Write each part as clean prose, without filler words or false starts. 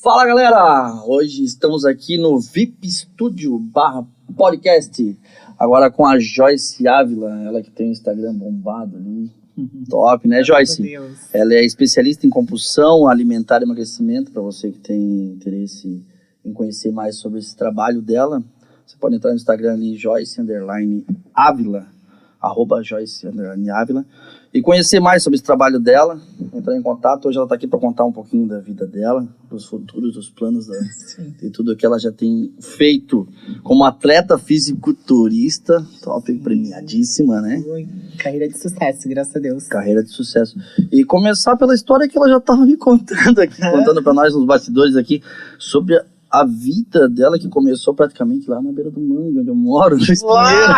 Fala galera, hoje estamos aqui no VIP Studio /podcast, agora com a Joyce Ávila, ela que tem o Instagram bombado ali, top, né Joyce? Ela é especialista em compulsão alimentar e emagrecimento. Para você que tem interesse em conhecer mais sobre esse trabalho dela, você pode entrar no Instagram ali, Joyce_Ávila, @Joyce_Ávila, e conhecer mais sobre esse trabalho dela, entrar em contato. Hoje ela está aqui para contar um pouquinho da vida dela, dos futuros, dos planos de tudo que ela já tem feito como atleta fisiculturista, top, premiadíssima, né? Carreira de sucesso, graças a Deus. Carreira de sucesso. E começar pela história que ela já estava me contando aqui, contando para nós nos bastidores aqui, sobre a vida dela, que começou praticamente lá na beira do mangue, onde eu moro, no Espinheiro.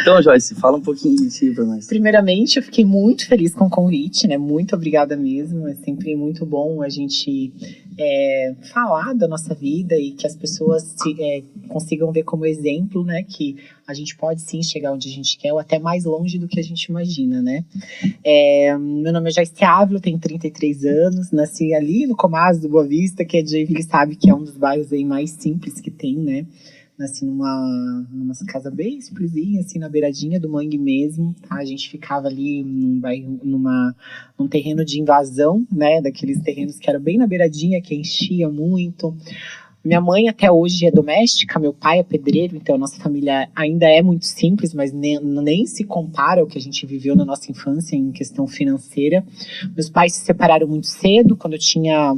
Então, Joyce, fala um pouquinho de si pra nós. Primeiramente, eu fiquei muito feliz com o convite, né? Muito obrigada mesmo. É sempre muito bom a gente falar da nossa vida e que as pessoas consigam ver como exemplo, né? Que a gente pode sim chegar onde a gente quer ou até mais longe do que a gente imagina, né? Meu nome é Joyce Ávila, tenho 33 anos, nasci ali no Comás do Boa Vista, que é de Joinville, sabe que é um dos bairros aí mais simples que tem, né? Nasci numa casa bem simplesinha, assim, na beiradinha do mangue mesmo, tá? A gente ficava ali num terreno de invasão, né? Daqueles terrenos que eram bem na beiradinha, que enchia muito. Minha mãe até hoje é doméstica, meu pai é pedreiro, então a nossa família ainda é muito simples, mas nem se compara ao que a gente viveu na nossa infância em questão financeira. Meus pais se separaram muito cedo, quando eu tinha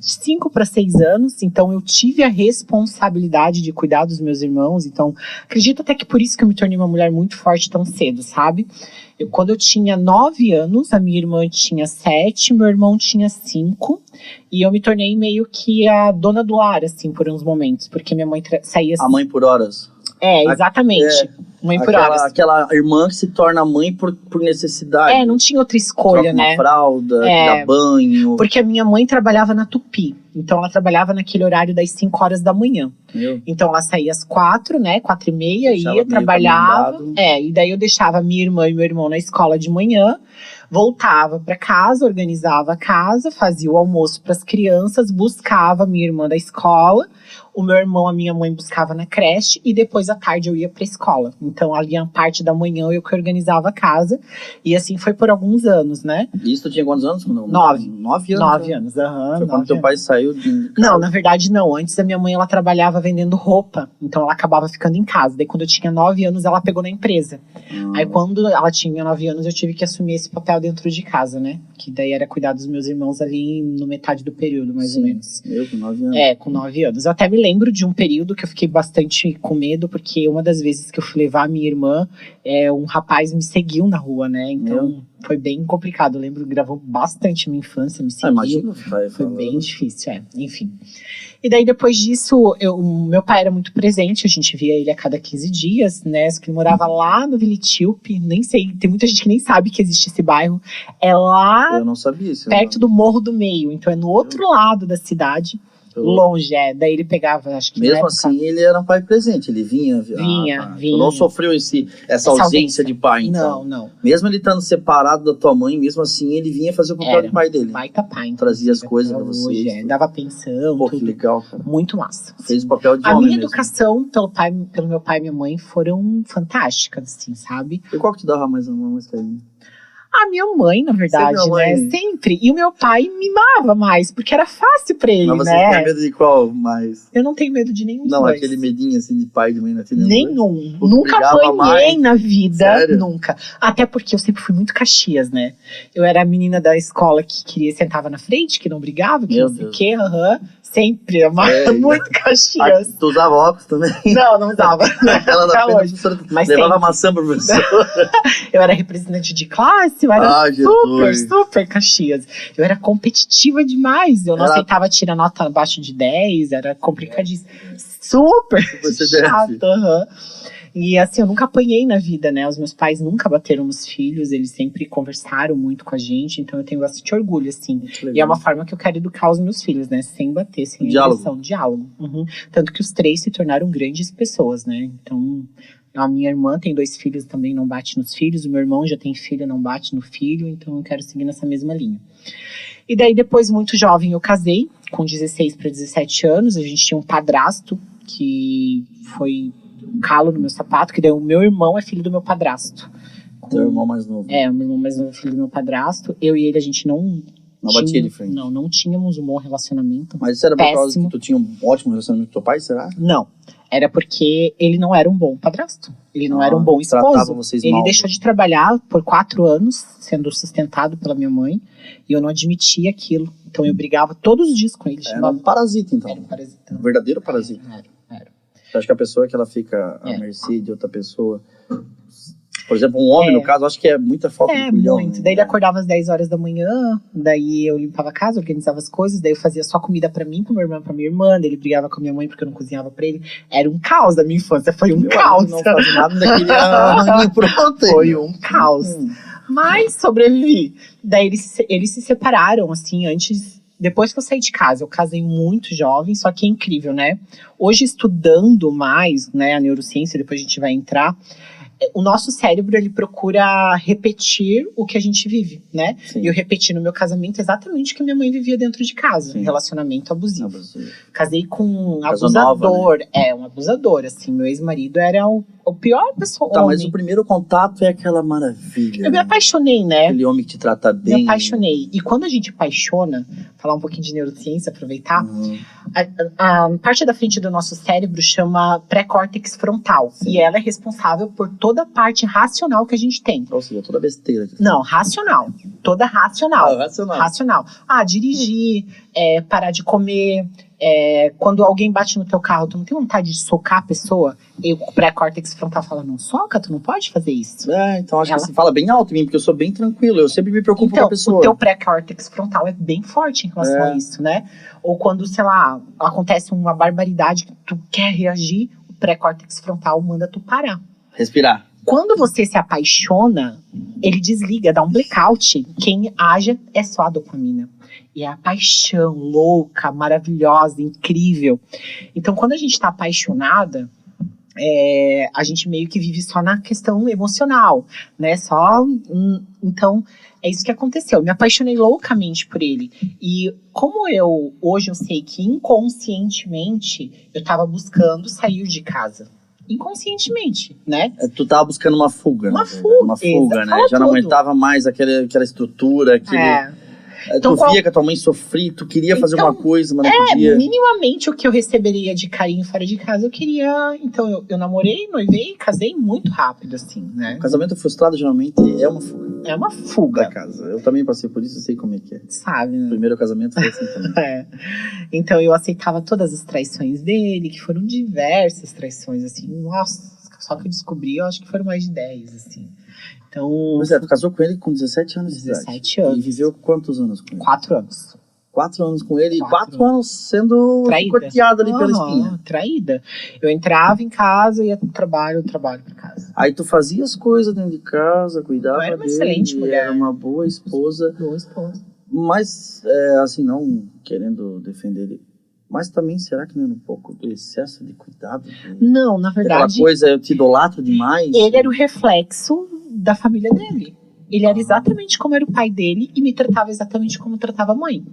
5 para 6 anos, então eu tive a responsabilidade de cuidar dos meus irmãos, então acredito até que por isso que eu me tornei uma mulher muito forte tão cedo, sabe? Quando eu tinha 9 anos, a minha irmã tinha 7, meu irmão tinha 5, e eu me tornei meio que a dona do lar, assim, por uns momentos, porque minha mãe saía... A mãe por horas. Exatamente. Mãe por horas. Aquela irmã que se torna mãe por necessidade. Não tinha outra escolha, né? Uma fralda, dar banho. Porque a minha mãe trabalhava na Tupi. Então ela trabalhava naquele horário das 5 horas da manhã. Então ela saía às 4, né? 4h30, ia, trabalhava. E daí eu deixava minha irmã e meu irmão na escola de manhã. Voltava para casa, organizava a casa, fazia o almoço para as crianças, buscava a minha irmã da escola, o meu irmão, a minha mãe buscava na creche e depois à tarde eu ia para a escola. Então ali a parte da manhã eu que organizava a casa e assim foi por alguns anos, né? Isso tu tinha quantos anos? 9. 9 anos? 9 anos, aham. Foi quando teu pai saiu de casa? Não, na verdade não. Antes a minha mãe, ela trabalhava vendendo roupa, então ela acabava ficando em casa. Daí quando eu tinha 9 anos, ela pegou na empresa. Aí quando ela tinha 9 anos, eu tive que assumir esse papel dentro de casa, né? Que daí era cuidar dos meus irmãos ali no metade do período, mais ou menos. Eu com 9 anos. Com 9 anos. Eu até me lembro de um período que eu fiquei bastante com medo, porque uma das vezes que eu fui levar a minha irmã, um rapaz me seguiu na rua, né? Então foi bem complicado. Eu lembro que gravou bastante minha infância, me seguiu. Imagina, foi bem difícil, enfim. E daí, depois disso, meu pai era muito presente, a gente via ele a cada 15 dias, né? Só que ele morava lá no Vilitilpe, nem sei, tem muita gente que nem sabe que existe esse bairro. É lá, eu não sabia isso, perto do Morro do Meio, então é no outro lado da cidade. Longe, daí ele pegava, acho que mesmo assim, ele era um pai presente, ele vinha. Vinha. Tu não sofreu essa ausência de pai, então? Não. Mesmo ele estando separado da tua mãe, mesmo assim, ele vinha fazer o papel de pai dele. Baita pai. Trazia as coisas pra vocês. Dava pensão, tudo. Que legal, cara. Muito massa. Fez o papel de homem mesmo. A minha educação pelo meu pai e minha mãe foram fantásticas, assim, sabe? E qual que te dava mais carinho? A minha mãe, na verdade, né? Sempre. E o meu pai mimava mais, porque era fácil pra ele, mas você tem medo de qual mais? Eu não tenho medo de nenhum dos dois. Não, aquele medinho assim de pai e de mãe na filha. Nenhum. Nunca apanhei na vida. Sério? Nunca. Até porque eu sempre fui muito Caxias, né? Eu era a menina da escola que sentava na frente, que não brigava, que não sei o quê. Sempre. Muito Caxias. Tu usava óculos também? Não usava. Ela da hoje. Mas levava maçã pro professor. Eu era representante de classe, eu era super Caxias. Eu era competitiva demais. Eu não aceitava tirar nota abaixo de 10, era complicadíssimo. Super chato. E assim, eu nunca apanhei na vida, né? Os meus pais nunca bateram nos filhos, eles sempre conversaram muito com a gente, então eu tenho bastante orgulho, assim. E é uma forma que eu quero educar os meus filhos, né? Sem bater, sem agressão, diálogo. Tanto que os 3 se tornaram grandes pessoas, né? Então, a minha irmã tem 2 filhos, também não bate nos filhos. O meu irmão já tem filho, não bate no filho. Então eu quero seguir nessa mesma linha. E daí, depois, muito jovem, eu casei, com 16 para 17 anos. A gente tinha um padrasto, que foi um calo no meu sapato, que daí o meu irmão é filho do meu padrasto. Teu irmão mais novo. É, o meu irmão mais novo é filho do meu padrasto. Eu e ele, a gente não batia de frente. Não tínhamos um bom relacionamento. Mas isso era por causa que tu tinha um ótimo relacionamento com teu pai, será? Não. Era porque ele não era um bom padrasto. Ele não era um bom esposo. Tratava vocês ele mal. deixou de trabalhar por 4 anos, sendo sustentado pela minha mãe. E eu não admitia aquilo. Então eu brigava todos os dias com ele. Era um parasita, então. Era um parasita. Um verdadeiro parasita. Era. Eu acho que a pessoa que ela fica à mercê de outra pessoa... Por exemplo, um homem, no caso, acho que é muita falta de culhão. Muito. Né? Daí ele acordava às 10 horas da manhã, daí eu limpava a casa, organizava as coisas, daí eu fazia só comida pra mim, pro meu irmão, pra minha irmã, daí ele brigava com a minha mãe porque eu não cozinhava pra ele. Era um caos da minha infância, foi um caos. Não fazia nada, ainda queria ranguinho pronto. Foi um caos. Mas sobrevivi. Daí eles se separaram, assim, depois que eu saí de casa. Eu casei muito jovem, só que é incrível, né? Hoje, estudando mais, né, a neurociência, depois a gente vai entrar, o nosso cérebro, ele procura repetir o que a gente vive, né? Sim. E eu repeti no meu casamento exatamente o que minha mãe vivia dentro de casa. Sim. Relacionamento abusivo. Casei com um abusador. Nova, né? Um abusador, assim. Meu ex-marido era o pior pessoa. Tá, mas o primeiro contato é aquela maravilha. Eu me apaixonei, né? Aquele homem que te trata bem. Me apaixonei. E quando a gente apaixona, falar um pouquinho de neurociência, aproveitar, a parte da frente do nosso cérebro chama pré-córtex frontal. Sim. E ela é responsável por toda a parte racional que a gente tem. Ou seja, toda besteira. Não, racional. Toda racional. Racional. Dirigir, parar de comer. Quando alguém bate no teu carro, tu não tem vontade de socar a pessoa? E o pré-córtex frontal fala, não soca, tu não pode fazer isso. Então acho que você fala bem alto em mim, porque eu sou bem tranquilo, eu sempre me preocupo com a pessoa. O teu pré-córtex frontal é bem forte em relação a isso, né? Ou quando, sei lá, acontece uma barbaridade que tu quer reagir, o pré-córtex frontal manda tu parar. Respirar. Quando você se apaixona, ele desliga, dá um blackout. Quem age é só a dopamina. E é a paixão louca, maravilhosa, incrível. Então, quando a gente tá apaixonada, a gente meio que vive só na questão emocional, né? Então, é isso que aconteceu. Eu me apaixonei loucamente por ele. E como hoje eu sei que inconscientemente eu tava buscando sair de casa. Inconscientemente, né? Tu tava buscando uma fuga. Uma fuga, né? Já não aguentava mais aquela estrutura, Então, tu via que a tua mãe sofria, tu queria fazer uma coisa, mas não podia. Minimamente o que eu receberia de carinho fora de casa, eu queria... Então, eu namorei, noivei, casei muito rápido, assim, né? O casamento frustrado, geralmente, é uma fuga. É uma fuga. Da casa. Eu também passei por isso, eu sei como é que é. Sabe, né? O primeiro casamento foi assim também. Então, eu aceitava todas as traições dele, que foram diversas traições, assim. Nossa, só que eu descobri, eu acho que foram mais de 10, assim. Então, tu casou com ele com 17 anos de idade. 17 anos. E viveu quantos anos com ele? 4 anos. 4 anos com ele e 4 anos sendo corteada ali pela espinha. Traída. Eu entrava em casa, ia pro trabalho pra casa. Aí tu fazia as coisas dentro de casa, cuidava dele. Era uma excelente mulher. Era uma boa esposa. Mas, assim, não querendo defender ele. Mas também, será que não era um pouco do excesso de cuidado? Não, na verdade... Aquela coisa, eu te idolatro demais. Ele era o reflexo da família dele. Ele era exatamente como era o pai dele e me tratava exatamente como tratava a mãe.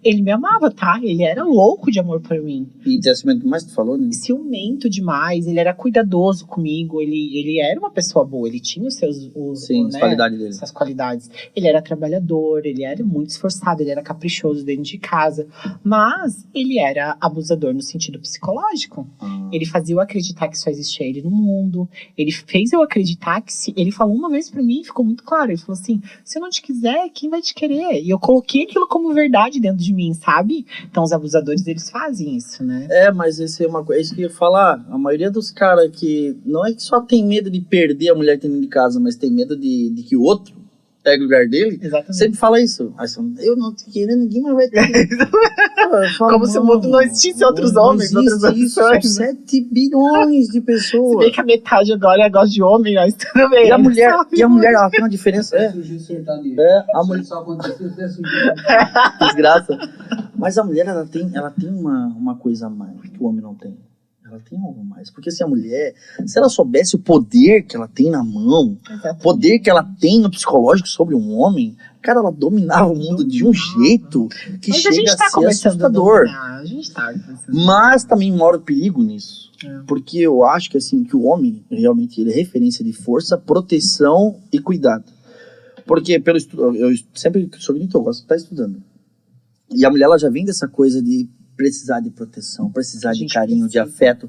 Ele me amava, tá? Ele era louco de amor por mim. E tinha ciumento demais, tu falou, né? Ciumento demais, ele era cuidadoso comigo, ele era uma pessoa boa, ele tinha os seus... as qualidades dele. Essas qualidades. Ele era trabalhador, ele era muito esforçado, ele era caprichoso dentro de casa, mas ele era abusador no sentido psicológico. Ele fazia eu acreditar que só existia ele no mundo, ele fez eu acreditar que ele falou uma vez pra mim, ficou muito claro, ele falou assim, se eu não te quiser, quem vai te querer? E eu coloquei aquilo como verdade dentro de mim, sabe? Então os abusadores, eles fazem isso, né? Mas isso é uma coisa, é isso que eu ia falar, a maioria dos caras que, não é que só tem medo de perder a mulher dentro de casa, mas tem medo de que o outro pega o lugar dele, exatamente. Sempre fala isso. Eu não te querendo, ninguém mais vai ter. Como se o mundo não existisse outros homens, outras opções. São 7 bilhões de pessoas. Se bem que a metade agora gosta de homem, mas tudo bem. E a mulher, ela tem uma diferença. A mulher só aconteceu desgraça. Mas a mulher, ela tem uma coisa a mais que o homem não tem. ela tem algo a mais. Porque se a mulher, se ela soubesse o poder que ela tem na mão, o poder que ela tem no psicológico sobre um homem, cara, ela dominava o mundo de um jeito que Mas chega a ser assustador. A gente tá Mas também mora o perigo nisso. Porque eu acho que assim, que o homem, realmente, ele é referência de força, proteção e cuidado. Porque pelo estudo, eu sempre sou bonito, eu gosto de estar estudando. E a mulher, ela já vem dessa coisa de precisar de proteção, precisar de carinho, de afeto.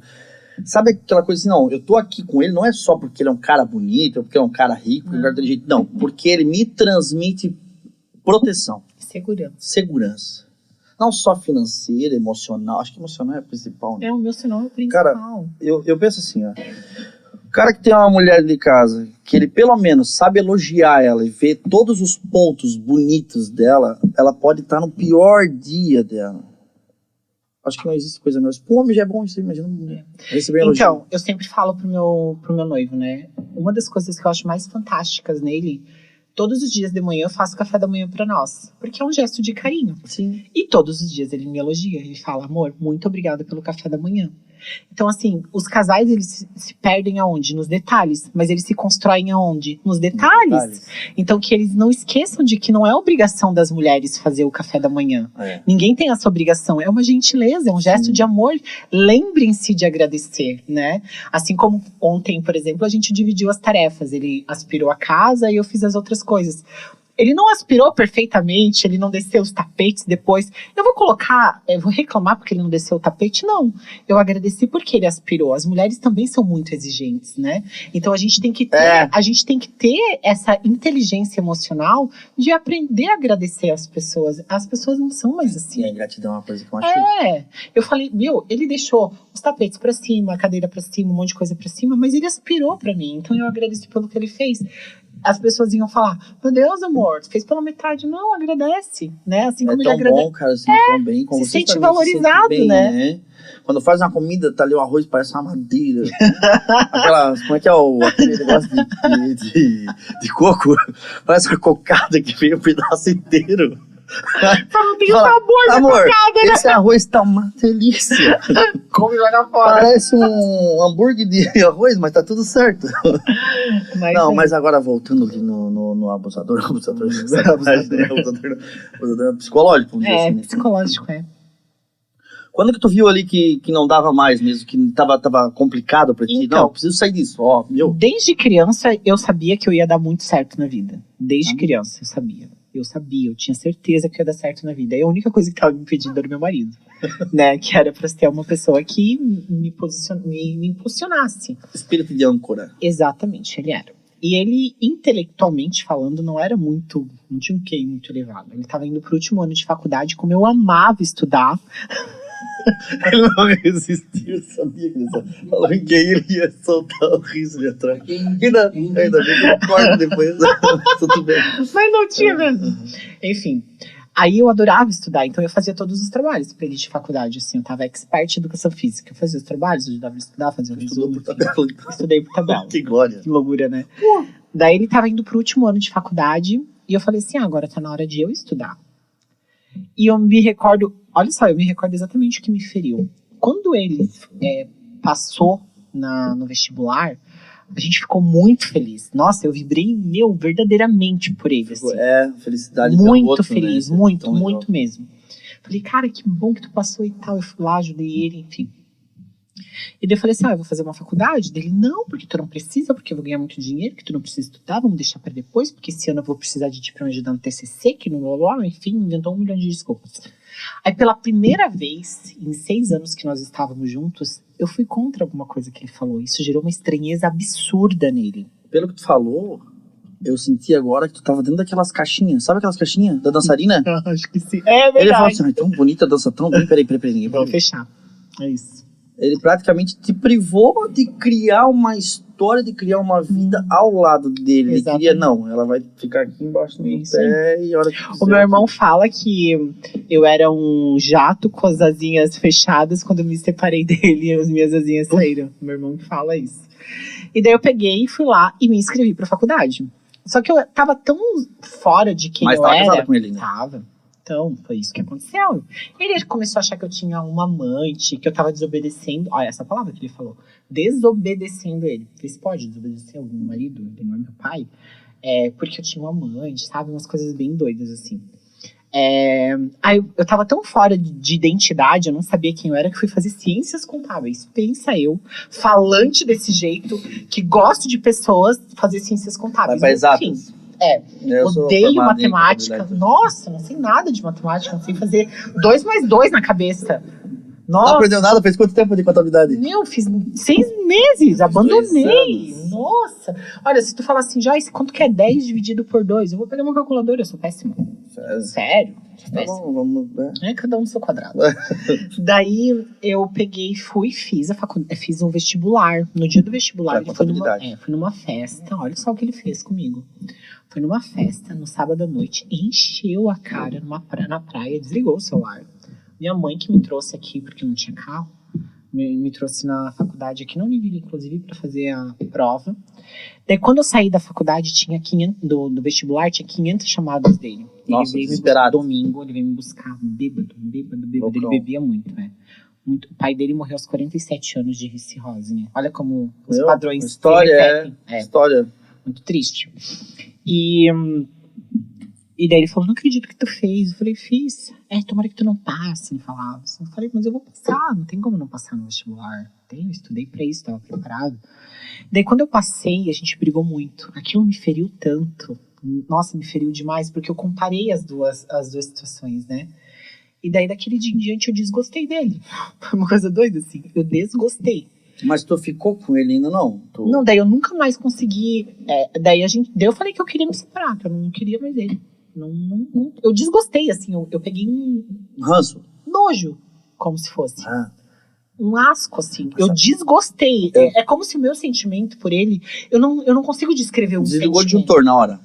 Sabe aquela coisa assim, não, eu tô aqui com ele não é só porque ele é um cara bonito, ou porque ele é um cara rico, porque ele é inteligente. Não, porque ele me transmite proteção. Segurança. Não só financeira, emocional. Acho que emocional é o principal, né? O emocional é o principal. Cara, eu penso assim, ó. O cara que tem uma mulher de casa, que ele pelo menos sabe elogiar ela e ver todos os pontos bonitos dela, ela pode estar no pior dia dela. Acho que não existe coisa melhor. Pro homem já é bom, você imagina uma mulher. Então, eu sempre falo pro meu noivo, né? Uma das coisas que eu acho mais fantásticas nele, todos os dias de manhã eu faço café da manhã pra nós. Porque é um gesto de carinho. Sim. E todos os dias ele me elogia. Ele fala, amor, muito obrigada pelo café da manhã. Então, assim, os casais, eles se perdem aonde? Nos detalhes. Mas eles se constroem aonde? Nos detalhes. Então, que eles não esqueçam de que não é obrigação das mulheres fazer o café da manhã. Ninguém tem essa obrigação. É uma gentileza, é um gesto de amor. Lembrem-se de agradecer, né? Assim como ontem, por exemplo, a gente dividiu as tarefas. Ele aspirou a casa e eu fiz as outras coisas. Ele não aspirou perfeitamente, ele não desceu os tapetes depois. Eu vou reclamar porque ele não desceu o tapete? Não. Eu agradeci porque ele aspirou. As mulheres também são muito exigentes, né? Então a gente tem que ter essa inteligência emocional de aprender a agradecer as pessoas. As pessoas não são mais assim. E a gratidão é uma coisa que eu acho. Eu falei, ele deixou os tapetes pra cima, a cadeira pra cima, um monte de coisa pra cima, mas ele aspirou pra mim. Então eu agradeci pelo que ele fez. As pessoas iam falar, meu Deus, amor, fez pela metade. Não, agradece, né? Assim como ele agradece. É tão bom, cara, se tão bem. Se sente valorizado, bem, né? Quando faz uma comida, tá ali o arroz, parece uma madeira. Como é que é aquele negócio de coco? Parece uma cocada que veio um pedaço inteiro. Só não tem o sabor da cocada, né? Esse arroz tá uma delícia. Come e joga fora. Parece um hambúrguer de arroz, mas tá tudo certo. Mas agora voltando ali no abusador psicológico. Assim, psicológico, Quando que tu viu ali que não dava mais mesmo, que tava complicado pra ti? Então, não, preciso sair disso, Desde criança, eu sabia que eu ia dar muito certo na vida. Desde criança, eu sabia. Eu tinha certeza que ia dar certo na vida. E a única coisa que tava me impedindo era o meu marido. Né? Que era pra ter uma pessoa que me impulsionasse. Espírito de âncora. Exatamente, ele era. E ele, intelectualmente falando, não tinha um QI muito elevado. Ele tava indo pro último ano de faculdade, como eu amava estudar. Ele não resistiu, sabia que ele falou em quem ele ia soltar o riso de atrás. Ainda bem que eu corto depois. Tudo bem. Mas não tinha mesmo. Enfim, aí eu adorava estudar, então eu fazia todos os trabalhos pra ele de faculdade, assim. Eu tava expert em educação física. Eu fazia os trabalhos, eu ajudava ele a estudar, fazia o resumo. Estudei por tabela. Que glória. Que loucura, né? Daí ele tava indo pro último ano de faculdade e eu falei assim, agora tá na hora de eu estudar. E eu me recordo, olha só, eu me recordo exatamente o que me feriu. Quando ele passou no vestibular, a gente ficou muito feliz. Nossa, eu vibrei, verdadeiramente por ele. Assim. Felicidade muito outro, feliz, né? muito mesmo. Falei, cara, que bom que tu passou e tal. Eu fui lá, ajudei ele, enfim. E daí eu falei assim, eu vou fazer uma faculdade? Dele, não, porque tu não precisa, porque eu vou ganhar muito dinheiro, que tu não precisa estudar, vamos deixar pra depois, porque esse ano eu vou precisar de ti pra me ajudar no TCC, que não enfim, inventou 1 milhão de desculpas. Aí pela primeira vez, em 6 anos que nós estávamos juntos, eu fui contra alguma coisa que ele falou. Isso gerou uma estranheza absurda nele. Pelo que tu falou, eu senti agora que tu tava dentro daquelas caixinhas. Sabe aquelas caixinhas da dançarina? Acho que sim. É verdade. Ele falou assim, tão bonita, dança tão bem. Peraí. Vamos fechar. É isso. Ele praticamente te privou de criar uma história, de criar uma vida ao lado dele. Ele queria, ela vai ficar aqui embaixo do meu pé e a hora que quiser. O meu irmão fala que eu era um jato com as asinhas fechadas quando eu me separei dele e as minhas asinhas saíram. O meu irmão fala isso. E daí eu peguei, fui lá e me inscrevi pra faculdade. Só que eu tava tão fora de quem eu era. Mas tava casada com ele, né? Tava. Então, foi isso que aconteceu. Ele começou a achar que eu tinha uma amante, que eu tava desobedecendo. Olha, essa palavra que ele falou. Desobedecendo ele. Você pode desobedecer algum marido? Ele não é meu pai. Porque eu tinha uma amante, sabe? Umas coisas bem doidas, assim. Aí eu tava tão fora de identidade, eu não sabia quem eu era, que fui fazer ciências contábeis. Pensa eu, falante desse jeito, que gosto de pessoas, fazer ciências contábeis. Vai pra exatas. Odeio matemática. Nossa, não sei nada de matemática, não sei fazer 2 mais 2 na cabeça. Nossa. Não aprendeu nada? Fez quanto tempo de contabilidade? Fiz 6 meses, abandonei. Nossa. Olha, se tu falar assim, Joyce, quanto que é 10 dividido por 2? Eu vou pegar uma calculadora, eu sou péssima. Sério? Tá bom, vamos... Cada um no seu quadrado. Daí, eu peguei e fui, fiz um vestibular. No dia do vestibular, ele foi numa festa. Olha só o que ele fez comigo. Foi numa festa, no sábado à noite, encheu a cara na praia, desligou o celular. Minha mãe que me trouxe aqui, porque eu não tinha carro, me trouxe na faculdade aqui na Univille, inclusive, para fazer a prova. Daí, quando eu saí da faculdade, tinha 500, do vestibular, tinha 500 chamadas dele. Nossa, ele veio me buscar domingo, ele veio me buscar bêbado. Ele bebia muito, muito. O pai dele morreu aos 47 anos de cirrose, né? Olha como os padrões história se repetem. História. Muito triste. E daí ele falou, não acredito que tu fez. Eu falei, fiz. Tomara que tu não passe, ele falava. Eu falei, mas eu vou passar, não tem como não passar no vestibular. Eu estudei pra isso, tava preparado. Daí quando eu passei, a gente brigou muito. Aquilo me feriu tanto. Nossa, me feriu demais, porque eu comparei as duas situações, né? E daí daquele dia em diante eu desgostei dele. Foi uma coisa doida, assim. Eu desgostei. Mas tu ficou com ele ainda não? Não, daí eu nunca mais consegui. Daí eu falei que eu queria me separar, que eu não queria mais ele. Não, eu desgostei, assim, eu peguei um ranço, nojo, como se fosse. Um asco, assim. Eu desgostei. É como se o meu sentimento por ele, eu não consigo descrever um sentimento. Desligou de um torno na hora.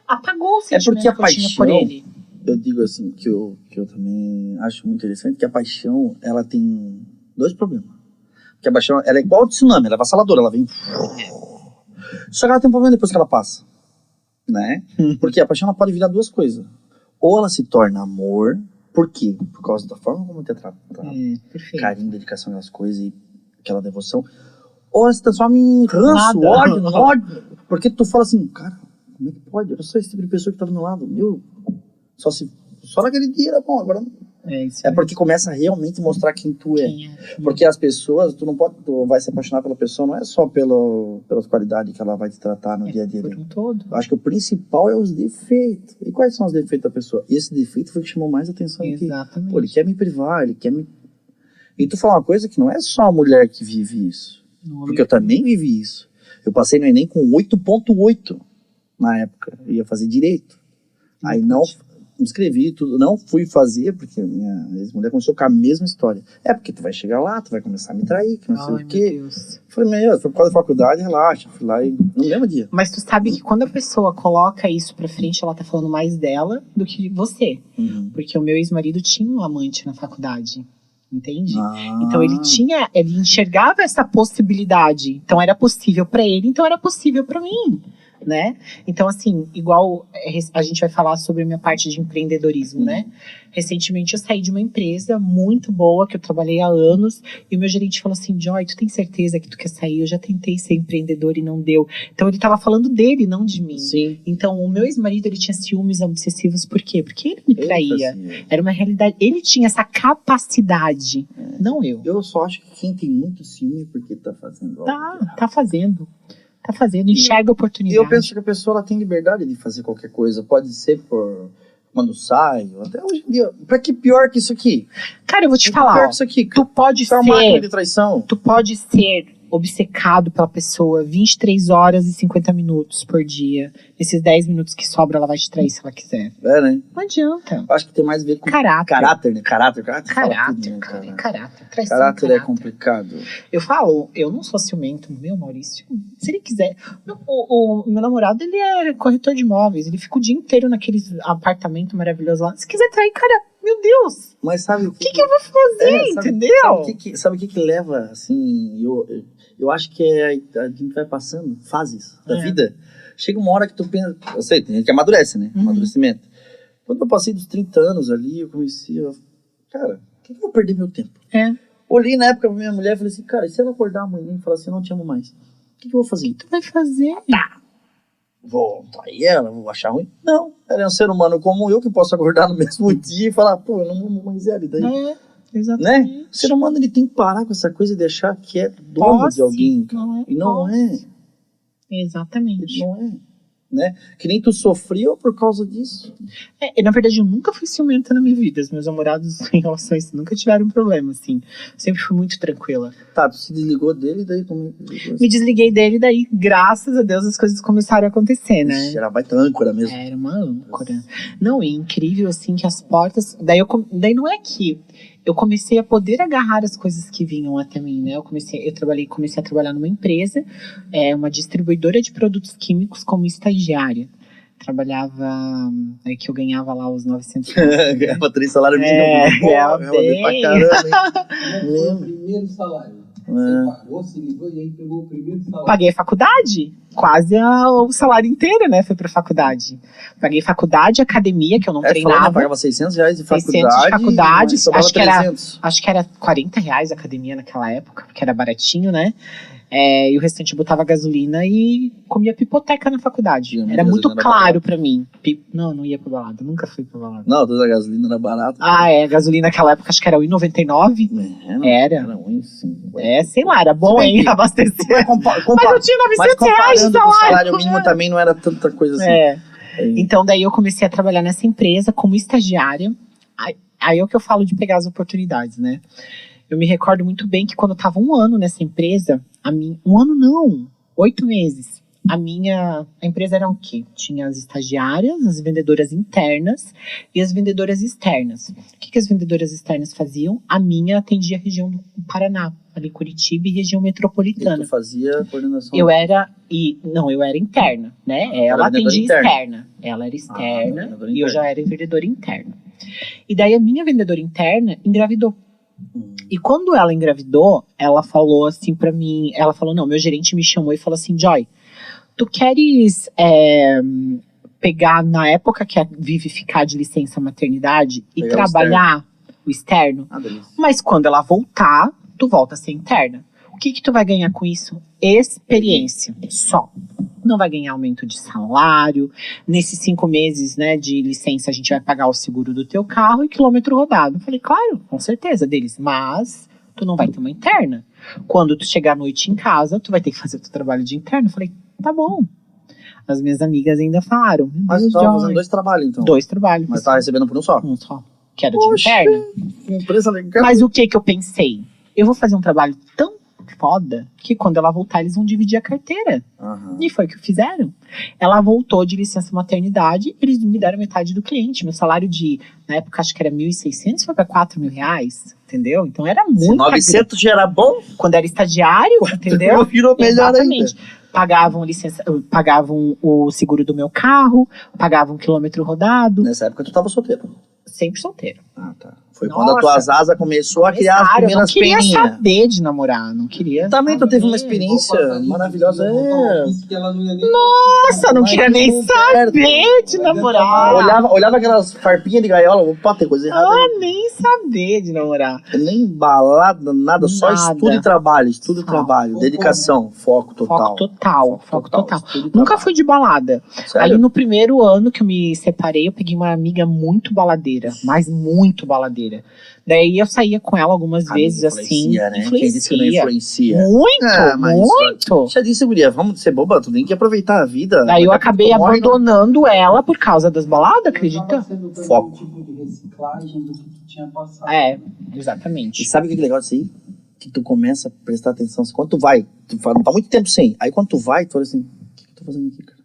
Apagou o sentimento porque a que eu tinha por ele. Eu digo assim, que eu também acho muito interessante, que a paixão, ela tem 2 problemas. Porque a paixão, ela é igual ao tsunami, ela é avassaladora, ela vem... Só que ela tem um problema depois que ela passa. Né? Porque a paixão ela pode virar 2 coisas. Ou ela se torna amor, por quê? Por causa da forma como te trata, carinho, dedicação às coisas e aquela devoção. Ou ela se transforma em ranço, ódio. Porque tu fala assim, cara, como é que pode? Eu sou esse tipo de pessoa que tá do meu lado. Só naquele dia era bom, agora não. Porque começa a realmente mostrar quem tu é. Porque as pessoas, tu vai se apaixonar pela pessoa, não é só pelas qualidades que ela vai te tratar no dia a dia. Por um todo. Eu acho que o principal é os defeitos. E quais são os defeitos da pessoa? E esse defeito foi o que chamou mais atenção aqui. Exatamente. Pô, ele quer me privar, ele quer me... E tu fala uma coisa que não é só a mulher que vive isso. Porque eu também vivi isso. Eu passei no Enem com 8.8 na época. Eu ia fazer direito. Aí não... Me inscrevi, tudo, não fui fazer, porque minha ex-mulher começou com a mesma história. Porque tu vai chegar lá, tu vai começar a me trair, que não sei o quê. Falei, foi por causa da faculdade, relaxa. Fui lá no mesmo dia. Mas tu sabe que quando a pessoa coloca isso pra frente, ela tá falando mais dela do que você. Porque o meu ex-marido tinha um amante na faculdade. Entende? Então ele enxergava essa possibilidade. Então era possível pra ele, então era possível pra mim. Né? Então, assim, igual a gente vai falar sobre a minha parte de empreendedorismo, né? Recentemente eu saí de uma empresa muito boa, que eu trabalhei há anos, e o meu gerente falou assim, Joy, tu tem certeza que tu quer sair? Eu já tentei ser empreendedor e não deu. Então ele tava falando dele, não de mim. Sim. Então o meu ex-marido, ele tinha ciúmes obsessivos, por quê? Porque ele me traía. Era uma realidade, ele tinha essa capacidade, não eu. Eu só acho que quem tem muito ciúme é porque tá fazendo algo. Tá fazendo, enxerga a oportunidade. E eu penso que a pessoa ela tem liberdade de fazer qualquer coisa. Pode ser por quando sai, ou até hoje em dia. Pra que pior que isso aqui? Cara, eu vou te falar. Pior que isso aqui. Tu pode ser. É uma máquina de traição. Tu pode ser obcecado pela pessoa 23 horas e 50 minutos por dia. Esses 10 minutos que sobra, ela vai te trair se ela quiser. Né? Não adianta. Acho que tem mais a ver com caráter, né? Caráter, Traição, caráter é complicado. Eu falo, eu não sou ciumento, meu Maurício. Se ele quiser. O meu namorado, ele é corretor de imóveis. Ele fica o dia inteiro naqueles apartamentos maravilhosos lá. Se quiser trair, cara, meu Deus. Mas sabe o que eu vou fazer, entendeu? Sabe o que leva, assim, eu acho que a gente vai passando fases da vida. Chega uma hora que tu pensa, eu sei, tem gente que amadurece, né? Amadurecimento. Quando eu passei dos 30 anos ali, eu comecei a... Cara, por que eu vou perder meu tempo? Olhei na época pra minha mulher e falei assim, cara, e se ela acordar amanhã e falar assim, eu não te amo mais? O que eu vou fazer? O que tu vai fazer? Vou trair ela, vou achar ruim? Não, ela é um ser humano como eu, que posso acordar no mesmo dia e falar, pô, eu não amo mais ela, e daí? Exatamente. Né? O ser humano, ele tem que parar com essa coisa de achar que é dono de alguém, cara. E não é. Exatamente. Não é. Né? Que nem tu sofreu por causa disso. Na verdade, eu nunca fui ciumenta na minha vida. Os meus namorados em relação a isso nunca tiveram problema, assim. Sempre fui muito tranquila. Tá, tu se desligou dele, daí como... Me desliguei dele, daí, graças a Deus, as coisas começaram a acontecer, né? Era baita âncora mesmo. Era uma âncora. Não, e incrível, assim, que as portas... Daí não é que... Eu comecei a poder agarrar as coisas que vinham até mim, né? Comecei a trabalhar numa empresa, uma distribuidora de produtos químicos como estagiária. Trabalhava, que eu ganhava lá os 900 reais. Ganhava 3 salários mínimos. Ganhava bem. Pra caramba, Foi o primeiro salário. Você pagou, se ligou e aí pegou o primeiro salário. Paguei a faculdade. Quase o salário inteiro, né? Foi pra faculdade. Paguei faculdade, academia, que eu não treinava. Falou, né? Pagava 600 reais de faculdade. 600 de faculdade. Acho Acho que era 40 reais a academia naquela época, porque era baratinho, né? E o restante eu botava gasolina e comia pipoteca na faculdade. Era muito claro pra mim. Não ia pra balada. Nunca fui pra balada. Não, toda a gasolina era barata. Gasolina naquela época acho que era R$1,99. Era. Era R$1,50. Sei lá, era bom, hein? Abastecer. Mas eu tinha 900 reais de salário. O salário mínimo também não era tanta coisa assim. Então daí eu comecei a trabalhar nessa empresa como estagiária. Aí é o que eu falo de pegar as oportunidades, né? Eu me recordo muito bem que quando eu tava 1 ano nessa empresa, 8 meses. A empresa era o quê? Tinha as estagiárias, as vendedoras internas e as vendedoras externas. O que as vendedoras externas faziam? A minha atendia a região do Paraná, ali Curitiba e região metropolitana. E tu fazia coordenação? Eu era interna, né? Ela atendia externa. Ela era externa e eu já era vendedora interna. E daí a minha vendedora interna engravidou. E quando ela engravidou, ela falou assim pra mim, não, meu gerente me chamou e falou assim, Joy, tu queres pegar na época que a Vivi ficar de licença maternidade e trabalhar o externo? Mas quando ela voltar, tu volta a ser interna. O que tu vai ganhar com isso? Experiência, só. Não vai ganhar aumento de salário. Nesses 5 meses, né, de licença, a gente vai pagar o seguro do teu carro e quilômetro rodado. Eu falei, claro, com certeza deles. Mas tu não vai ter uma interna. Quando tu chegar à noite em casa, tu vai ter que fazer o teu trabalho de interno. Eu falei, tá bom. As minhas amigas ainda falaram. Mas tu tava fazendo 2 trabalhos, então? 2 trabalhos. Mas tava recebendo por um só? Um só. Que era de interna. Empresa legal. Mas o que eu pensei? Eu vou fazer um trabalho tão foda que quando ela voltar eles vão dividir a carteira. E foi o que fizeram. Ela voltou de licença maternidade, eles me deram metade do cliente. Meu salário na época acho que era 1.600, foi pra 4.000 reais, entendeu? Então era muito. 900 já era bom? Quando era estagiário, entendeu? Virou melhor ainda. Pagavam o seguro do meu carro, pagavam quilômetro rodado. Nessa época tu tava solteiro? Sempre solteiro. Tá. Foi quando a tua Zaza começou a criar as primeiras peninhas. Eu não queria saber de namorar, não queria. Também tu teve uma experiência maravilhosa. Nossa, não queria nem saber de namorar. Olhava aquelas farpinhas de gaiola, opa, tem coisa errada. Nem saber de namorar. Nem balada, nada, só estudo e trabalho. Estudo e trabalho, dedicação, foco total. Foco total. Nunca fui de balada. Sério? Aí no primeiro ano que eu me separei, eu peguei uma amiga muito baladeira, mas muito baladeira. Daí eu saía com ela algumas vezes, assim. Né? Quem disse que não influencia? Muito. Já disse, guria, vamos ser boba, tu tem que aproveitar a vida. Daí eu acabei abandonando ela por causa das baladas, acredita? Foco. Tipo de reciclagem do que tu tinha passado. Exatamente. E sabe o que é legal disso aí? Que tu começa a prestar atenção. Quando tu vai, tu fala, tá muito tempo sem. Aí quando tu vai, tu olha assim, o que eu tô fazendo aqui, cara?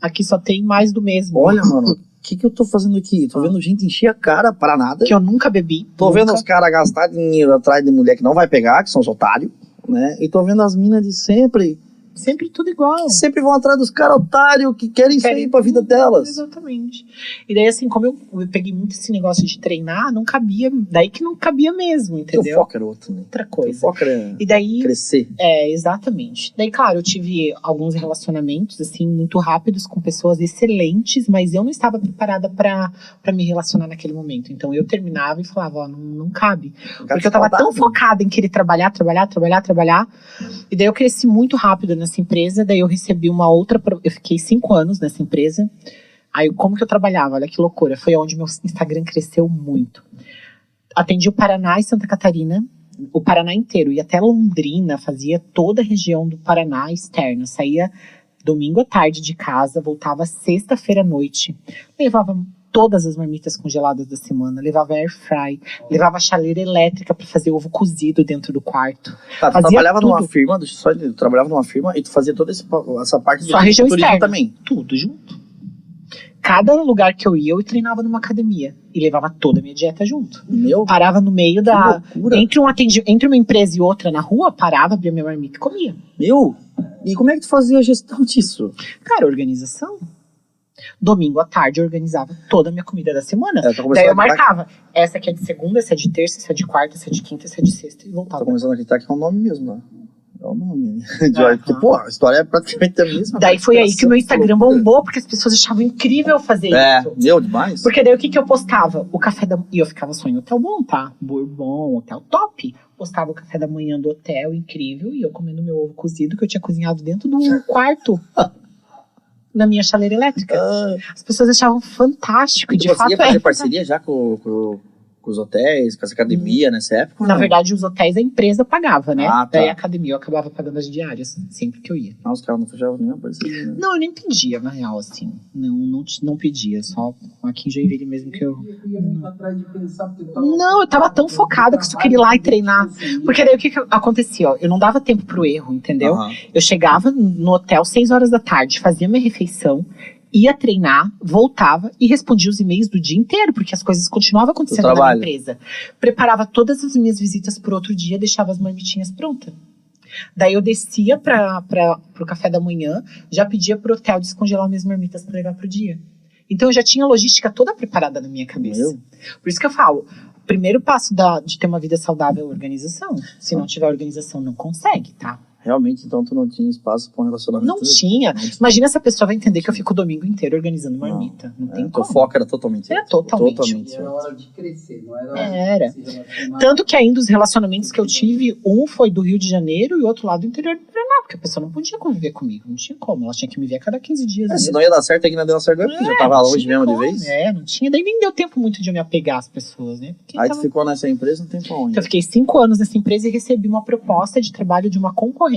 Aqui só tem mais do mesmo. Olha, mano. O que eu tô fazendo aqui? Tô vendo gente encher a cara para nada. Que eu nunca bebi. Tô vendo os caras gastar dinheiro atrás de mulher que não vai pegar, que são os otários, né? E tô vendo as minas de sempre. Sempre tudo igual. Sempre vão atrás dos caras otários que querem isso aí pra vida delas. Exatamente. E daí, assim, como eu peguei muito esse negócio de treinar, não cabia. Daí que não cabia mesmo, entendeu? Teu foco era outro, né? Outra coisa. Teu foco era E daí, crescer. exatamente. Daí, claro, eu tive alguns relacionamentos, assim, muito rápidos com pessoas excelentes, mas eu não estava preparada pra me relacionar naquele momento. Então, eu terminava e falava, ó, não cabe. Porque eu tava tão focada em querer trabalhar. E daí eu cresci muito rápido nessa empresa, daí eu recebi uma outra, eu fiquei 5 anos nessa empresa. Aí como que eu trabalhava? Olha que loucura, foi onde meu Instagram cresceu muito. Atendi o Paraná e Santa Catarina, o Paraná inteiro, ia até Londrina, fazia toda a região do Paraná externa, saía domingo à tarde de casa, voltava sexta-feira à noite, levava todas as marmitas congeladas da semana, levava air fry, levava chaleira elétrica para fazer ovo cozido dentro do quarto. Tá, tu trabalhava numa firma, tu trabalhava numa firma e tu fazia toda essa parte só região externa também. Tudo junto. Cada lugar que eu ia, eu treinava numa academia. E levava toda a minha dieta junto. Parava no meio da... Entre uma empresa e outra na rua, parava, abria minha marmita e comia. E como é que tu fazia a gestão disso? Cara, organização. Domingo à tarde eu organizava toda a minha comida da semana. Daí eu marcava. Essa aqui é de segunda, essa é de terça, essa é de quarta, essa é de quinta, essa é de sexta. E voltava. Tô começando a acreditar que é um nome mesmo, né? É o nome. Porque, pô, a história é praticamente a mesma. Daí foi aí que o meu Instagram bombou, porque as pessoas achavam incrível fazer isso. Demais. Porque daí o que eu postava? O café da manhã. E eu ficava só em hotel bom, tá? Bourbon, hotel top. Postava o café da manhã do hotel, incrível. E eu comendo meu ovo cozido, que eu tinha cozinhado dentro do quarto. Na minha chaleira elétrica. As pessoas achavam fantástico. E de fato fazer parceria já com os hotéis, com essa academia nessa época? Na verdade, os hotéis a empresa pagava, né? Tá. Daí a academia eu acabava pagando as diárias, sempre que eu ia. Os caras não fechavam nenhuma parceria, né? Não, eu nem pedia, na real, assim. Não pedia, só aqui em Joinville mesmo que eu... ia muito atrás de pensar, porque Não, eu tava tão focada que eu só queria ir lá e treinar. Porque daí o que acontecia? Ó, eu não dava tempo pro erro, entendeu? Eu chegava no hotel 6 horas da tarde, fazia minha refeição, ia treinar, voltava e respondia os e-mails do dia inteiro, porque as coisas continuavam acontecendo na minha empresa. Preparava todas as minhas visitas pro outro dia, deixava as marmitinhas prontas. Daí eu descia pro café da manhã, já pedia pro hotel descongelar minhas marmitas para levar pro dia. Então eu já tinha a logística toda preparada na minha cabeça. Por isso que eu falo, o primeiro passo de ter uma vida saudável é a organização. Se não tiver organização, não consegue, tá? Realmente, então tu não tinha espaço para um relacionamento? Não tinha. Imagina se a pessoa vai entender que eu fico o domingo inteiro organizando marmita. Não tem como. O foco era totalmente. Era totalmente. Era hora de crescer, não era? Era. Tanto que ainda os relacionamentos que eu tive, um foi do Rio de Janeiro e o outro lá do interior do Paraná, porque a pessoa não podia conviver comigo. Não tinha como. Ela tinha que me ver a cada 15 dias. Se não ia dar certo, é que não deu certo, porque já tava longe mesmo de vez. Não tinha. Daí nem deu tempo muito de eu me apegar às pessoas, né? Porque aí tu ficou nessa empresa, não tem pra onde. Então eu fiquei 5 anos nessa empresa e recebi uma proposta de trabalho de uma concorrente.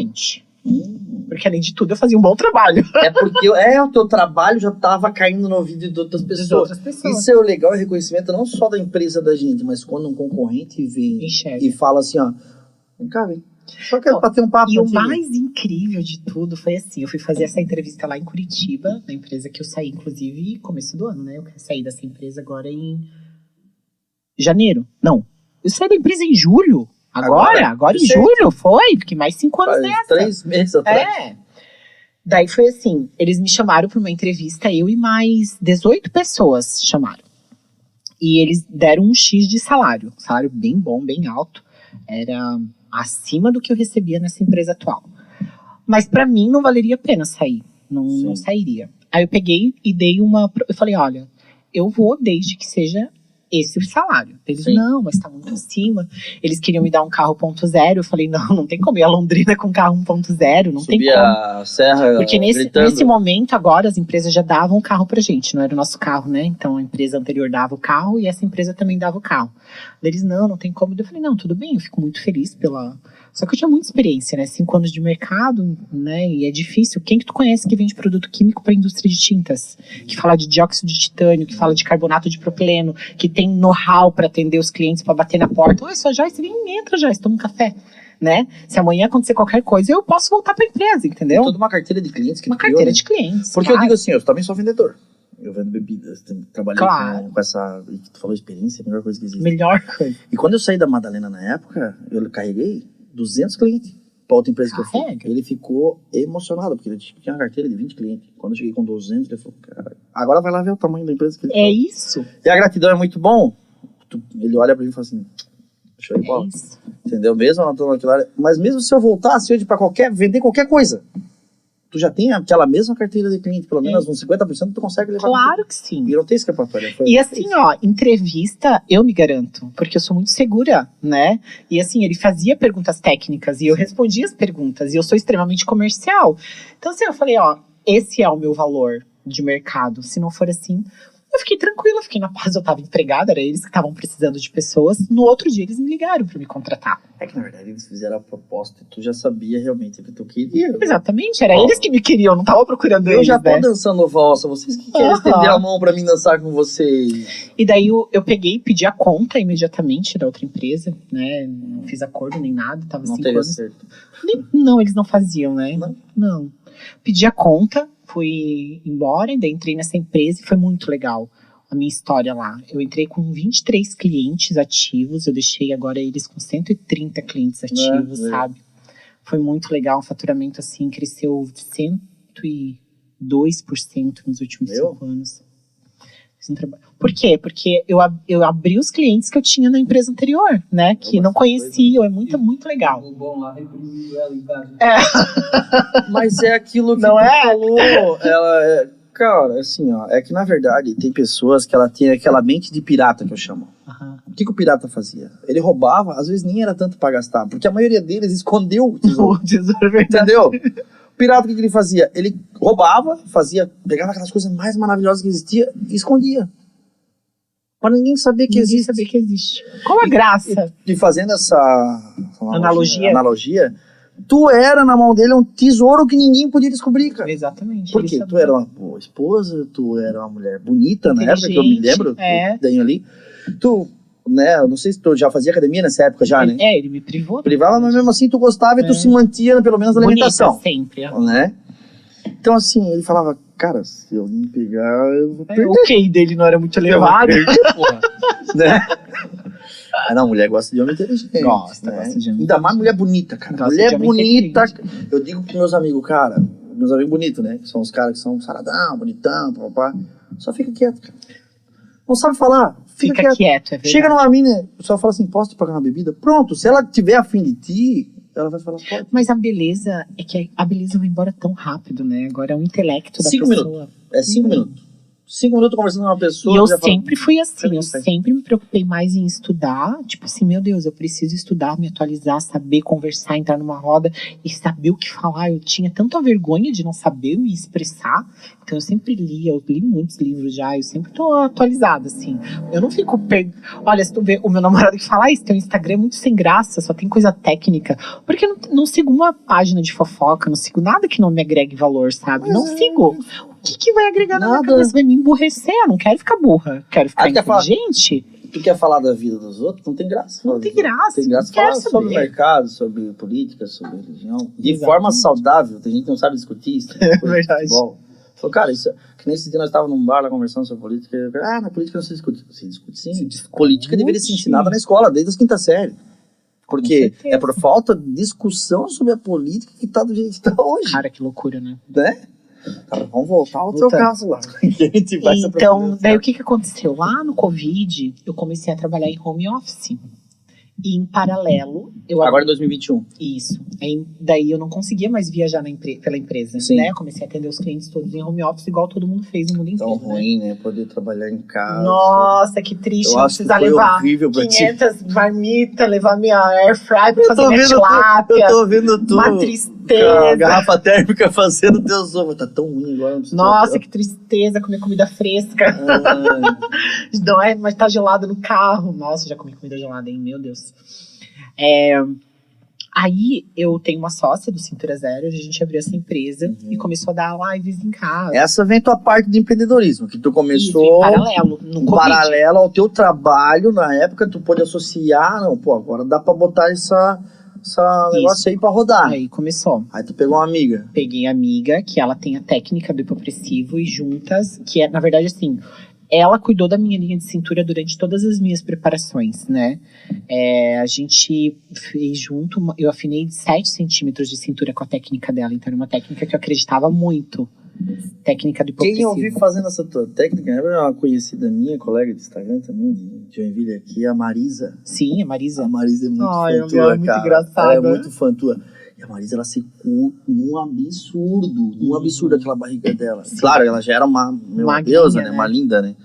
Porque além de tudo eu fazia um bom trabalho. É porque o teu trabalho já tava caindo no ouvido de outras pessoas. Isso é o legal, é o reconhecimento não só da empresa da gente, mas quando um concorrente vem e fala assim, ó, vem cá, vem. Só quero bater um papo. E o mais incrível de tudo foi assim, eu fui fazer essa entrevista lá em Curitiba, na empresa que eu saí, inclusive, começo do ano, né? Eu saí dessa empresa agora em janeiro. Não, eu saí da empresa em julho. Agora em julho, foi? Fiquei mais 5 anos nessa. 3 meses atrás. Daí foi assim, eles me chamaram para uma entrevista, eu e mais 18 pessoas chamaram. E eles deram um X de salário bem bom, bem alto. Era acima do que eu recebia nessa empresa atual. Mas para mim não valeria a pena sair, não sairia. Aí eu peguei e eu falei, olha, eu vou desde que seja esse o salário. Eles, não, mas tá muito acima. Eles queriam me dar um carro 1.0. Eu falei, não tem como ir a Londrina com carro 1.0. Não tem como. A serra. Porque nesse momento, agora, as empresas já davam o carro pra gente. Não era o nosso carro, né? Então, a empresa anterior dava o carro e essa empresa também dava o carro. Eles, não tem como. Eu falei, não, tudo bem, eu fico muito feliz pela... Só que eu tinha muita experiência, né? 5 anos de mercado, né? E é difícil. Quem que tu conhece que vende produto químico para a indústria de tintas? Que fala de dióxido de titânio, que fala de carbonato de propileno, que tem know-how para atender os clientes, para bater na porta. Oi, só Joyce, entra, Joyce, toma um café. Né? Se amanhã acontecer qualquer coisa, eu posso voltar para a empresa, entendeu? Tem toda uma carteira de clientes que uma carteira de clientes. Porque eu digo assim, eu também sou vendedor. Eu vendo bebidas, trabalhei com essa... Tu falou experiência, a melhor coisa que existe. Melhor coisa. E quando eu saí da Madalena na época, eu carreguei 200 clientes. pra outra empresa que eu fui. Carrega. Ele ficou emocionado, porque ele tinha uma carteira de 20 clientes. Quando eu cheguei com 200, ele falou, cara, agora vai lá ver o tamanho da empresa que ele É isso. E a gratidão é muito bom. Ele olha pra mim e fala assim, show de bola. É isso. Entendeu? Mesmo eu não tô naquela área. Mas mesmo se eu voltasse hoje pra vender qualquer coisa, tu já tem aquela mesma carteira de cliente, pelo menos uns 50% tu consegue levar. Claro que sim. E não tem escapatória. E assim, ó, entrevista, eu me garanto, porque eu sou muito segura, né? E assim, ele fazia perguntas técnicas e eu respondia as perguntas, e eu sou extremamente comercial. Então assim, eu falei, ó, esse é o meu valor de mercado. Se não for assim, eu fiquei tranquila, fiquei na paz, eu tava empregada, era eles que estavam precisando de pessoas. No outro dia eles me ligaram pra me contratar. É que na verdade eles fizeram a proposta e tu já sabia realmente o que tu queria. Exatamente, era eles que me queriam, eu não tava procurando Eu eles, já tô né? dançando valsa, vocês que querem estender a mão pra mim dançar com vocês. E daí eu peguei e pedi a conta imediatamente da outra empresa, né? Não fiz acordo nem nada, tava Não 5 teve anos. acerto. Não, eles não faziam, né? Não? Não. Pedi a conta, fui embora, ainda entrei nessa empresa e foi muito legal a minha história lá. Eu entrei com 23 clientes ativos, eu deixei agora eles com 130 clientes ativos, sabe? Foi muito legal, o faturamento assim cresceu 102% nos últimos 5 anos. Por quê? Porque eu abri os clientes que eu tinha na empresa anterior, né? Que não conheciam, é muito, muito legal. O bom lá reprimindo ela em casa. Mas é aquilo que Não tu é? falou. Cara, assim, ó, é que na verdade tem pessoas que ela tem aquela mente de pirata que eu chamo. Aham. O que o pirata fazia? Ele roubava, às vezes nem era tanto pra gastar, porque a maioria deles escondeu o tesouro. O tesouro é verdade. Entendeu? O pirata, o que ele fazia? Ele roubava, pegava aquelas coisas mais maravilhosas que existia e escondia. Pra ninguém saber que Ninguém existe. saber que existe. Qual a graça? E fazendo essa Analogia. tu era na mão dele um tesouro que ninguém podia descobrir, cara. Exatamente. Porque ele tu era uma boa esposa, tu era uma mulher bonita na época, que eu me lembro, é. tenho ali. Tu, né, eu não sei se tu já fazia academia nessa época já, né? Ele me privou. Privava, mas mesmo assim tu gostava e tu se mantinha pelo menos na Bonita alimentação. sempre. Né? Então assim, ele falava, cara, se eu me pegar, eu vou perder. O QI dele não era muito elevado. Porra. Né? Ah, não, mulher gosta de homem inteligente. Gosta de homem. Ainda mais mulher bonita, cara. Gosta Mulher de homem bonita. Eu digo pros meus amigos, cara, meus amigos bonitos, né? Que são os caras que são saradão, bonitão, papá. Só fica quieto, cara. Não sabe falar? Fica quieto, é verdade. Chega numa mina, só fala assim, posso te pagar uma bebida? Pronto, se ela tiver afim de ti, ela vai falar, pode. Mas a beleza, é que a beleza vai embora tão rápido, né? Agora é o intelecto da 5 pessoa. minutos. É 5 minutos. 5 minutos conversando com uma pessoa. E eu já sempre fui assim, Também eu sei. sempre me preocupei mais em estudar. Tipo assim, meu Deus, eu preciso estudar, me atualizar, saber conversar, entrar numa roda e saber o que falar. Eu tinha tanta vergonha de não saber me expressar. Então eu sempre lia, eu li muitos livros já, eu sempre tô atualizada, assim. Eu não fico... Olha, se tu vê o meu namorado que fala, esse teu Instagram é muito sem graça, só tem coisa técnica. Porque eu não sigo uma página de fofoca, não sigo nada que não me agregue valor, sabe? Não sigo. O que vai agregar na minha cabeça? Vai me emburrecer, eu não quero ficar burra. Quero ficar inteligente. Tu quer falar da vida dos outros? Não tem graça. Não tem graça. Tem graça Não quero falar sobre o saber. mercado, sobre política, sobre religião. De Exatamente. forma saudável. Tem gente que não sabe discutir isso. É verdade. Falou, cara, isso, que nesse dia nós estávamos num bar lá conversando sobre política. Na política não se discute. Se discute sim. Se discute. Política deveria ser ensinada na escola, desde a 5ª série. Porque é por falta de discussão sobre a política que tá do jeito que tá hoje. Cara, que loucura, né? Né? Cara, vamos voltar ao teu caso lá. Que a gente vai se Então, aprofundar. daí o que aconteceu? Lá no Covid, eu comecei a trabalhar em home office. E em paralelo, eu Agora em 2021. Isso. Aí, daí eu não conseguia mais viajar pela empresa, Sim. né? Eu comecei a atender os clientes todos em home office, igual todo mundo fez no mundo Tão inteiro, né? ruim, né? Poder trabalhar em casa. Nossa, que triste. Eu Não acho que precisar foi levar horrível pra ti. 500 marmitas, levar minha air fry pra Eu fazer tô minha vendo tilápia. Eu tô vendo tu. Uma Com a tristeza. garrafa térmica fazendo teus ovos. Tá tão ruim agora. Não preciso Nossa, que tristeza comer comida fresca. Não é, mas tá gelado no carro. Nossa, já comi comida gelada, hein? Meu Deus. Aí eu tenho uma sócia do Cintura Zero, a gente abriu essa empresa e começou a dar lives em casa. Essa vem tua parte de empreendedorismo, que tu Isso, começou em paralelo, no em Covid. paralelo ao teu trabalho na época, tu pôde associar, não, pô, agora dá pra botar essa negócio aí pra rodar. Aí começou. Aí tu pegou uma amiga. Peguei a amiga, que ela tem a técnica do hipopressivo e juntas, que é, na verdade, assim, ela cuidou da minha linha de cintura durante todas as minhas preparações, né? A gente fez junto, eu afinei 7 centímetros de cintura com a técnica dela, então era uma técnica que eu acreditava muito. Técnica do hipopressivo. Quem eu vi fazendo essa tua técnica é uma conhecida minha, colega de Instagram também, de Joinville aqui, a Marisa. Sim, a Marisa. A Marisa é muito Ai, fã tua, ela é muito engraçada. Ela é muito fã tua. E a Marisa, ela secou num absurdo aquela barriga dela. Sim. Claro, ela já era uma deusa, né? Uma linda, né?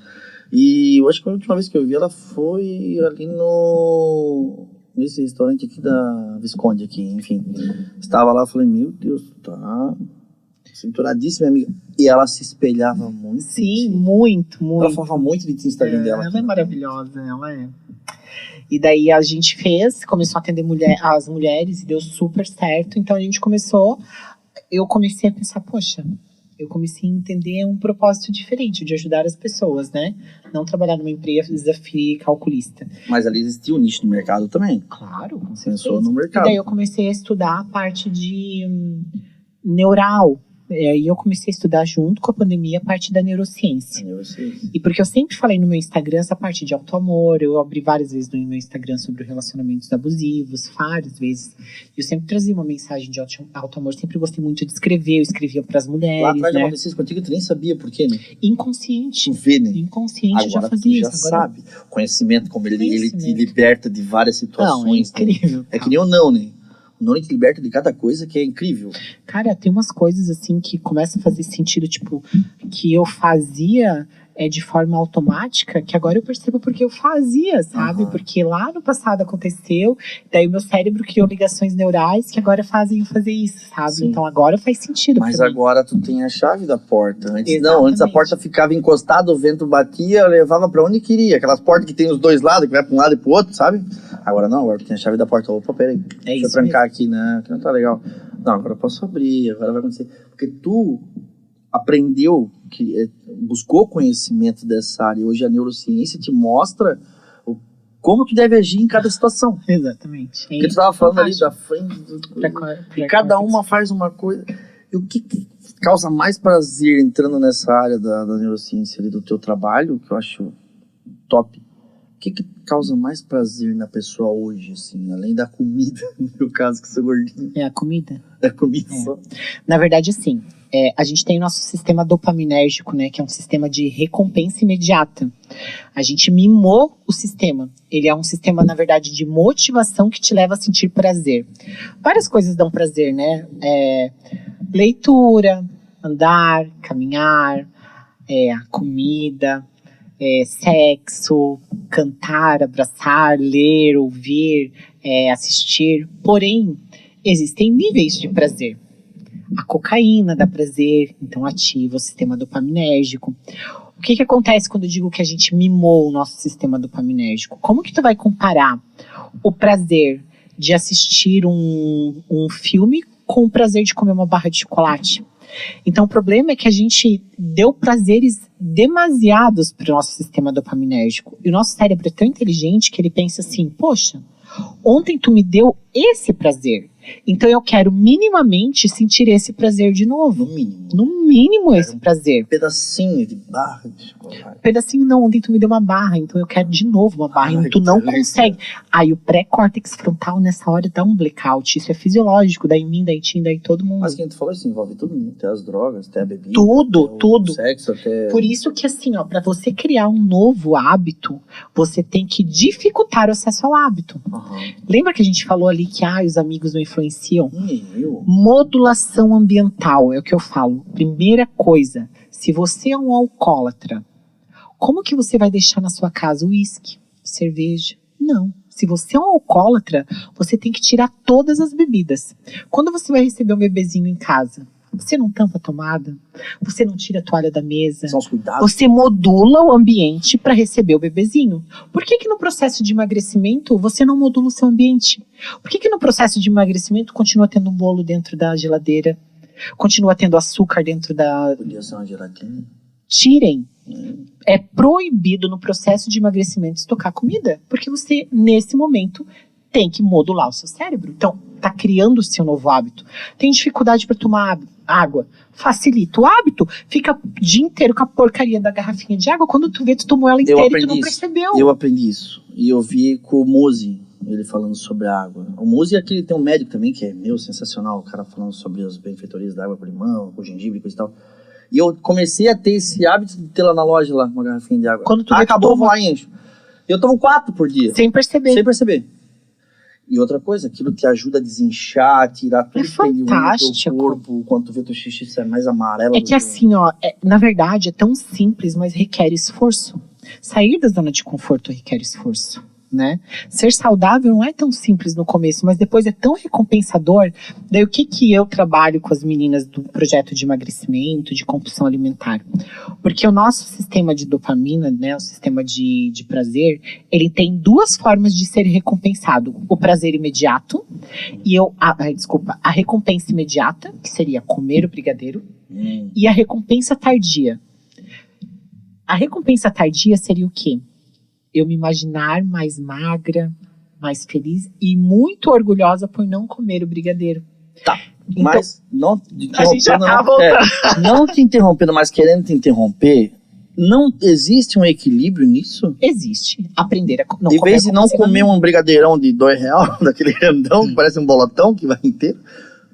E eu acho que a última vez que eu vi ela foi ali nesse restaurante aqui da Visconde aqui, enfim. Estava lá, falei, meu Deus, tá cinturadíssima, minha amiga. E ela se espelhava muito. Sim, muito. Ela falava muito de ti no Instagram dela. Ela é maravilhosa, ela é. E daí a gente começou a atender as mulheres e deu super certo. Então eu comecei a pensar, poxa, eu comecei a entender um propósito diferente de ajudar as pessoas, né? Não trabalhar numa empresa calculista. Mas ali existia um nicho de mercado também. Claro, com certeza. Pensou no mercado. E daí eu comecei a estudar a parte de neural. E aí eu comecei a estudar junto com a pandemia a parte da neurociência. E porque eu sempre falei no meu Instagram essa parte de autoamor, eu abri várias vezes no meu Instagram sobre relacionamentos abusivos, várias vezes. Eu sempre trazia uma mensagem de autoamor, sempre gostei muito de escrever, eu escrevia para as mulheres, lá atrás né? acontecia isso contigo, tu nem sabia por quê, né? Inconsciente. Tu vê, né? Inconsciente, agora já fazia tu isso. Já sabe. O conhecimento, como ele te liberta de várias situações. Não, é incrível. Né? É que nem o não, né? O não te liberta de cada coisa que é incrível. Cara, tem umas coisas assim que começam a fazer sentido, tipo, que eu fazia de forma automática, que agora eu percebo porque eu fazia, sabe? Uhum. Porque lá no passado aconteceu, daí o meu cérebro criou ligações neurais que agora fazem eu fazer isso, sabe? Sim. Então agora faz sentido. Mas agora tu tem a chave da porta. Antes Exatamente. não, antes a porta ficava encostada, o vento batia, eu levava pra onde queria. Aquelas portas que tem os dois lados, que vai pra um lado e pro outro, sabe? Agora não, agora tu tem a chave da porta. Opa, peraí, deixa eu trancar aqui, né? Que não tá legal. Não, agora eu posso abrir, agora vai acontecer. Porque tu aprendeu, buscou conhecimento dessa área. Hoje a neurociência te mostra como tu deve agir em cada situação. Exatamente. Porque tu estava falando ali da frente. E cada uma faz uma coisa. E o que causa mais prazer entrando nessa área da neurociência ali do teu trabalho, que eu acho top? O que causa mais prazer na pessoa hoje, assim, além da comida, no meu caso, que sou gordinho? É a comida. É a comida só. Na verdade, assim, a gente tem o nosso sistema dopaminérgico, né, que é um sistema de recompensa imediata. A gente mimou o sistema. Ele é um sistema, na verdade, de motivação que te leva a sentir prazer. Várias coisas dão prazer, né? Leitura, andar, caminhar, a comida, sexo, cantar, abraçar, ler, ouvir, assistir. Porém, existem níveis de prazer. A cocaína dá prazer, então ativa o sistema dopaminérgico. O que acontece quando eu digo que a gente mimou o nosso sistema dopaminérgico? Como que tu vai comparar o prazer de assistir um filme com o prazer de comer uma barra de chocolate? Então o problema é que a gente deu prazeres demasiados para o nosso sistema dopaminérgico. E o nosso cérebro é tão inteligente que ele pensa assim, poxa, ontem tu me deu esse prazer, então eu quero minimamente sentir esse prazer de novo. No mínimo. No mínimo esse prazer. Pedacinho de barra de chocolate. Pedacinho não, ontem tu me deu uma barra, então eu quero de novo uma barra. E tu não consegue. Aí o pré-córtex frontal nessa hora dá um blackout. Isso é fisiológico, daí em mim, daí em ti, daí todo mundo. Mas quem tu falou, isso envolve tudo, né? Até as drogas, até a bebida. Tudo. O sexo, até... Por isso que assim, ó, pra você criar um novo hábito, você tem que dificultar o acesso ao hábito. Uhum. Lembra que a gente falou ali que os amigos não influenciam? Eu? Modulação ambiental, é o que eu falo. Primeira coisa, se você é um alcoólatra, como que você vai deixar na sua casa uísque, cerveja? Não. Se você é um alcoólatra, você tem que tirar todas as bebidas. Quando você vai receber um bebezinho em casa, você não tampa a tomada, você não tira a toalha da mesa, são os cuidados. Você modula o ambiente para receber o bebezinho. Por que no processo de emagrecimento você não modula o seu ambiente? Por que no processo de emagrecimento continua tendo um bolo dentro da geladeira? Continua tendo açúcar dentro da... Podia ser uma gelatina. Tirem. É proibido no processo de emagrecimento estocar comida, porque você, nesse momento, tem que modular o seu cérebro. Então, tá criando o seu novo hábito. Tem dificuldade para tomar água. Facilita o hábito, fica o dia inteiro com a porcaria da garrafinha de água. Quando tu vê, tu tomou ela inteira e tu não percebeu. Eu aprendi isso. E eu vi com o Muzi, ele falando sobre a água. O Muzi é aquele, tem um médico também, que é sensacional. O cara falando sobre as benfeitorias da água com limão, com gengibre e coisa e tal. E eu comecei a ter esse hábito de ter lá na loja, lá, uma garrafinha de água. Quando tu acabou, vou lá e encho. Eu tomo 4 por dia. Sem perceber. Sem perceber. E outra coisa, aquilo te ajuda a desinchar, tirar tudo que tem do teu corpo. Quando tu vê teu xixi sai mais amarelo. É que assim, ó, na verdade é tão simples, mas requer esforço. Sair da zona de conforto requer esforço, né? Ser saudável não é tão simples no começo, mas depois é tão recompensador. Daí o que eu trabalho com as meninas do projeto de emagrecimento, de compulsão alimentar? Porque o nosso sistema de dopamina, né, o sistema de prazer, ele tem 2 formas de ser recompensado. O prazer imediato e a recompensa imediata, que seria comer o brigadeiro, e a recompensa tardia. A recompensa tardia seria o quê? Eu me imaginar mais magra, mais feliz e muito orgulhosa por não comer o brigadeiro. Tá, então, mas não a gente já tá voltando. Não te interrompendo, mas querendo te interromper, não existe um equilíbrio nisso? Existe. Aprender a não comer. Em vez de não comer um brigadeirão de R$2, daquele grandão que parece um bolotão que vai inteiro,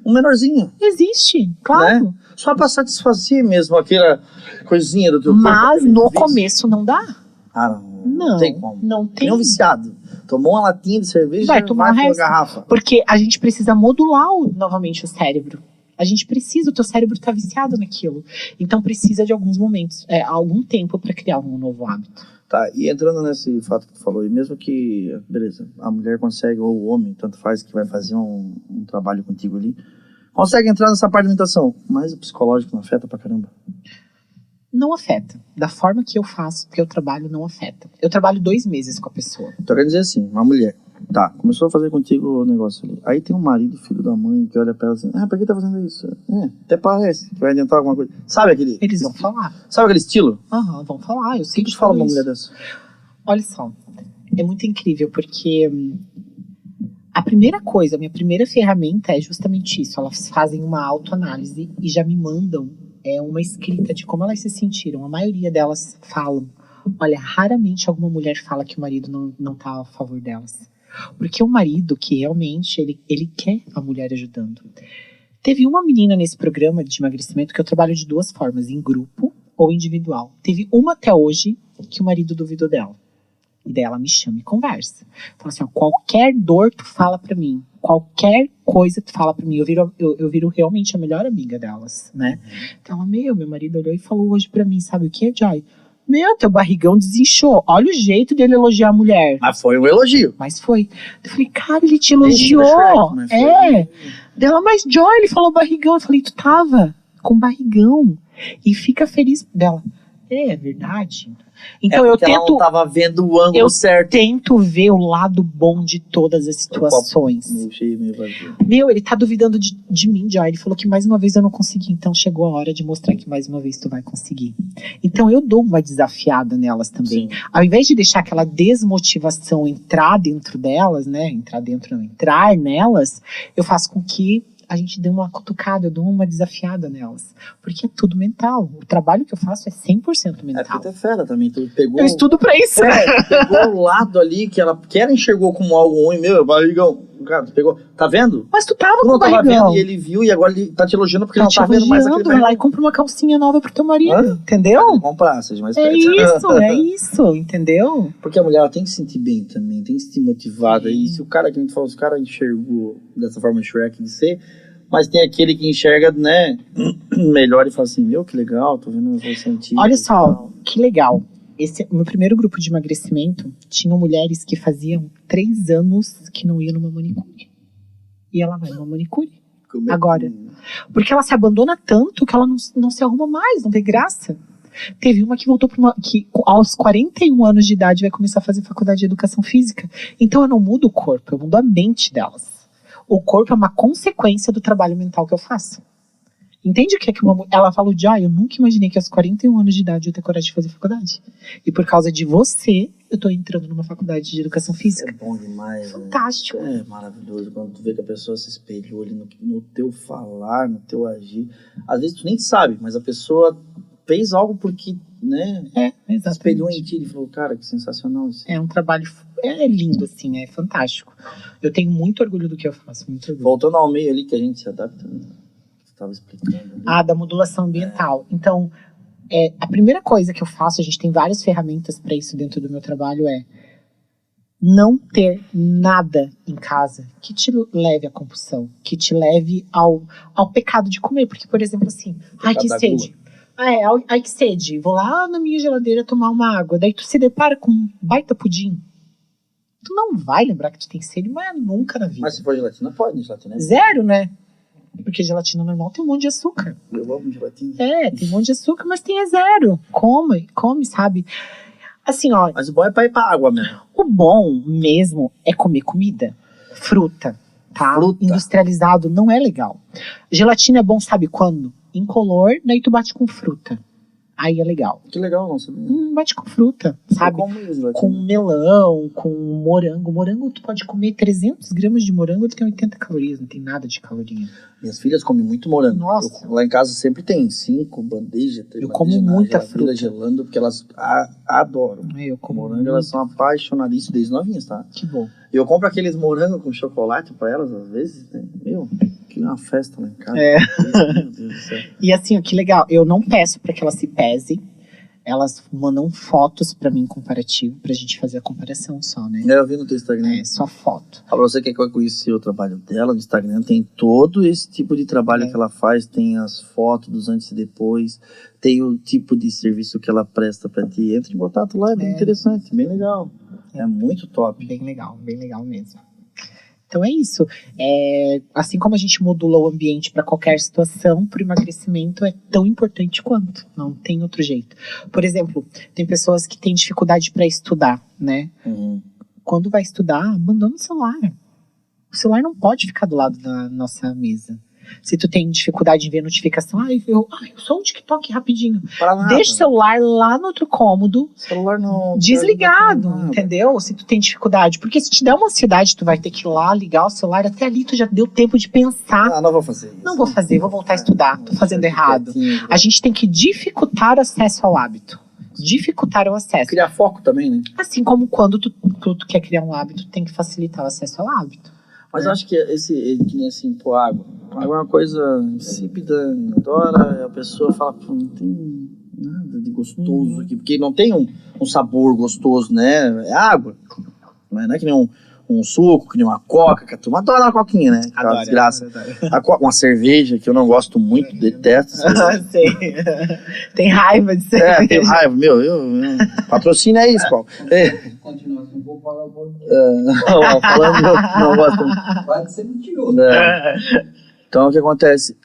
um menorzinho. Existe, claro. Né? Só pra satisfazer mesmo aquela coisinha do teu corpo. Mas no começo não dá. Ah, não tem como. Não tem. Nem um viciado. Tomou uma latinha de cerveja, vai tomar uma garrafa. Porque a gente precisa modular novamente o cérebro. A gente precisa, o teu cérebro tá viciado naquilo. Então precisa de alguns momentos, algum tempo para criar um novo hábito. Tá, e entrando nesse fato que tu falou, e mesmo que, beleza, a mulher consegue, ou o homem, tanto faz, que vai fazer um trabalho contigo ali, consegue entrar nessa parte da alimentação, mas o psicológico não afeta pra caramba. Não afeta. Da forma que eu faço, que eu trabalho, não afeta. Eu trabalho 2 meses com a pessoa. Então quer dizer assim, uma mulher, tá, começou a fazer contigo o negócio ali. Aí tem um marido, filho da mãe, que olha pra ela assim, pra que tá fazendo isso? Até parece que vai adiantar alguma coisa. Sabe aquele... Eles vão falar. Sabe aquele estilo? Vão falar. Eu sei o que tu fala pra uma mulher dessa? Olha só, é muito incrível, porque a primeira coisa, a minha primeira ferramenta é justamente isso. Elas fazem uma autoanálise e já me mandam uma escrita de como elas se sentiram. A maioria delas falam. Olha, raramente alguma mulher fala que o marido não tá a favor delas. Porque o marido, que realmente, ele quer a mulher ajudando. Teve uma menina nesse programa de emagrecimento que eu trabalho de 2 formas, em grupo ou individual. Teve uma até hoje que o marido duvidou dela. E daí ela me chama e conversa. Fala assim, qualquer dor tu fala pra mim. Qualquer coisa tu fala pra mim. Eu viro realmente a melhor amiga delas, né? Então ela, meu marido olhou e falou hoje pra mim, sabe o que, Joy? Teu barrigão desinchou. Olha o jeito dele elogiar a mulher. Mas foi um elogio. Mas foi. Eu falei, cara, ele te elogiou. Dela, mas Joy, ele falou barrigão. Eu falei, tu tava com barrigão. E fica feliz dela. É verdade. Então eu tento. Ela não tava vendo o ângulo certo. Eu tento ver o lado bom de todas as situações. Meio cheio, meio vazio. Ele tá duvidando de mim, Joy. Ele falou que mais uma vez eu não consegui. Então chegou a hora de mostrar que mais uma vez tu vai conseguir. Então eu dou uma desafiada nelas também. Sim. Ao invés de deixar aquela desmotivação entrar dentro delas, né? Entrar nelas, eu faço com que a gente dê uma cutucada, eu dou uma desafiada nelas. Porque é tudo mental. O trabalho que eu faço é 100% mental. Porque tu é fera também. Tu pegou, eu estudo pra isso. Pegou o lado ali que ela enxergou como algo ruim. Barrigão. Cara, tu pegou. Tá vendo? Mas tu tava com o barrigão. Tava vendo e ele viu e agora ele tá te elogiando porque ele não tá vendo mais aquele barrigão. Vai lá e compra uma calcinha nova pro teu marido. Entendeu? Pode comprar, seja mais perto. É isso, entendeu? Porque a mulher ela tem que se sentir bem também, tem que se sentir motivada. E se o cara, que a gente falou, se o cara enxergou dessa forma Shrek de ser, mas tem aquele que enxerga, né, melhor e fala assim, que legal, tô vendo o sentido. Olha só, que legal. O meu primeiro grupo de emagrecimento tinham mulheres que faziam 3 anos que não iam numa manicure. E ela vai numa manicure. Agora. Porque ela se abandona tanto que ela não se arruma mais, não vê graça. Teve uma que voltou que aos 41 anos de idade vai começar a fazer faculdade de educação física. Então eu não mudo o corpo, eu mudo a mente delas. O corpo é uma consequência do trabalho mental que eu faço. Entende o que é que ela falou de, eu nunca imaginei que aos 41 anos de idade eu ia ter coragem de fazer faculdade. E por causa de você, eu tô entrando numa faculdade de educação física. É bom demais. Fantástico. É maravilhoso quando tu vê que a pessoa se espelhou ali no teu falar, no teu agir. Às vezes tu nem sabe, mas a pessoa fez algo porque, né? Exatamente. Espelhou em ti e falou, cara, que sensacional isso. É um trabalho, é lindo assim, é fantástico. Eu tenho muito orgulho do que eu faço, muito orgulho. Voltando ao meio ali que a gente se adapta, né? Estava explicando. Da modulação ambiental. Então, a primeira coisa que eu faço, a gente tem várias ferramentas para isso dentro do meu trabalho, é não ter nada em casa que te leve à compulsão, que te leve ao pecado de comer. Porque, por exemplo, assim, ai que sede. Ai que sede. Vou lá na minha geladeira tomar uma água. Daí tu se depara com um baita pudim. Tu não vai lembrar que tu tem sede, mas nunca na vida. Mas se for gelatina, pode, né? Gelatina. Zero, né? Porque gelatina normal tem um monte de açúcar. Eu amo gelatina. Tem um monte de açúcar, mas tem zero. Come, sabe? Assim, ó. Mas o bom é pra ir pra água mesmo. O bom mesmo é comer comida. Fruta, tá? Fruta. Industrializado não é legal. Gelatina é bom, sabe quando? Incolor, daí tu bate com fruta. Aí é legal. Que legal, não sabia. Bate com fruta, sabe? Com melão, com morango. Morango, tu pode comer 300 gramas de morango, ele tem 80 calorias, não tem nada de caloria. Minhas filhas comem muito morango. Nossa. Lá em casa sempre tem 5 bandejas. Eu como muita fruta. Gelando, porque elas adoram. Eu como morango, elas são apaixonadas. Isso desde novinhas, tá? Que bom. Eu compro aqueles morangos com chocolate pra elas, às vezes, né? Meu, que é uma festa lá em casa. Meu Deus do céu. E assim, ó, que legal. Eu não peço pra que elas se pesem. Elas mandam fotos pra mim comparativo, pra gente fazer a comparação só, né? Eu vi no teu Instagram. Só foto. Pra você que quer conhecer o trabalho dela, no Instagram tem todo esse tipo de trabalho que ela faz, tem as fotos dos antes e depois, tem o tipo de serviço que ela presta pra ti. Entra em contato lá, é bem interessante, bem legal. É muito top. Bem legal mesmo. Então é isso. Assim como a gente modula o ambiente para qualquer situação, para o emagrecimento é tão importante quanto. Não tem outro jeito. Por exemplo, tem pessoas que têm dificuldade para estudar, né? Quando vai estudar, abandona o celular. O celular não pode ficar do lado da nossa mesa. Se tu tem dificuldade em ver notificação, eu só o TikTok rapidinho. Deixa o celular lá no outro cômodo, celular não desligado, entendeu? Se tu tem dificuldade. Porque se te der uma ansiedade, tu vai ter que ir lá, ligar o celular. Até ali tu já deu tempo de pensar. Não vou fazer isso. Não vou fazer, vou voltar a estudar. Tô fazendo errado. A gente tem que dificultar o acesso ao hábito. Dificultar o acesso. Criar foco também, né? Assim como quando tu quer criar um hábito, tem que facilitar o acesso ao hábito. Mas eu acho que que nem assim, água. Água é uma coisa insípida, adora, a pessoa fala, não tem nada de gostoso aqui, porque não tem um sabor gostoso, né? É água. Não é que nem um suco, que nem uma coca, que a turma adora uma coquinha, né? Aquela desgraça. Uma cerveja, que eu não gosto muito, detesto. Sei. Tem raiva de cerveja. Tem raiva. Meu, patrocínio é isso, Paulo. Continua assim, vou parar o podcast. Falando de outro, não gosto. Pode ser mentiroso. Então, o que acontece?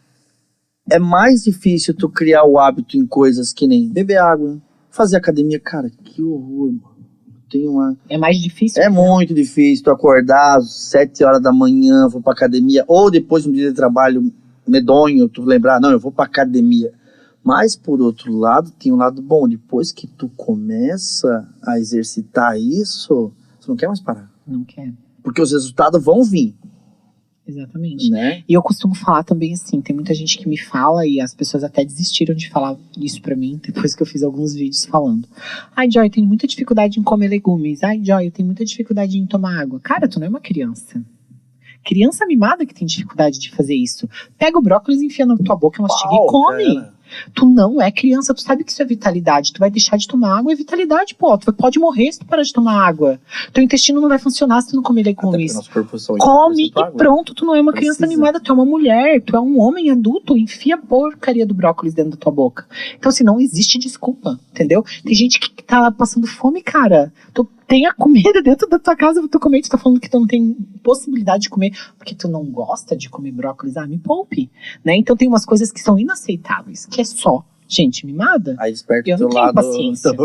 É mais difícil tu criar o hábito em coisas que nem beber água, fazer academia. Cara, que horror, mano. É mais difícil? É muito difícil tu acordar às 7 horas da manhã, vou pra academia, ou depois de um dia de trabalho medonho, tu lembrar, não, eu vou pra academia. Mas, por outro lado, tem um lado bom. Depois que tu começa a exercitar isso, você não quer mais parar. Não quer. Porque os resultados vão vir. Exatamente. Né? E eu costumo falar também assim, tem muita gente que me fala, e as pessoas até desistiram de falar isso pra mim, depois que eu fiz alguns vídeos falando. Ai, Joy, eu tenho muita dificuldade em comer legumes. Ai, Joy, eu tenho muita dificuldade em tomar água. Cara, tu não é uma criança. Criança mimada que tem dificuldade de fazer isso. Pega o brócolis, enfia na tua boca, mastiga e come. Cara. Tu não é criança, tu sabe que isso é vitalidade. Tu vai deixar de tomar água, é vitalidade, pô. Tu pode morrer se tu parar de tomar água. Teu intestino não vai funcionar se tu não comer legumes. Come e pronto, tu não é uma criança mimada, tu é uma mulher, tu é um homem adulto, enfia a porcaria do brócolis dentro da tua boca. Então assim, não existe desculpa, entendeu? Tem gente que tá passando fome, cara. Tu tem a comida dentro da tua casa pra tu comer, tu tá falando que tu não tem possibilidade de comer porque tu não gosta de comer brócolis. Me poupe, né? Então tem umas coisas que são inaceitáveis, que é só gente mimada. Aí desperta o teu lado.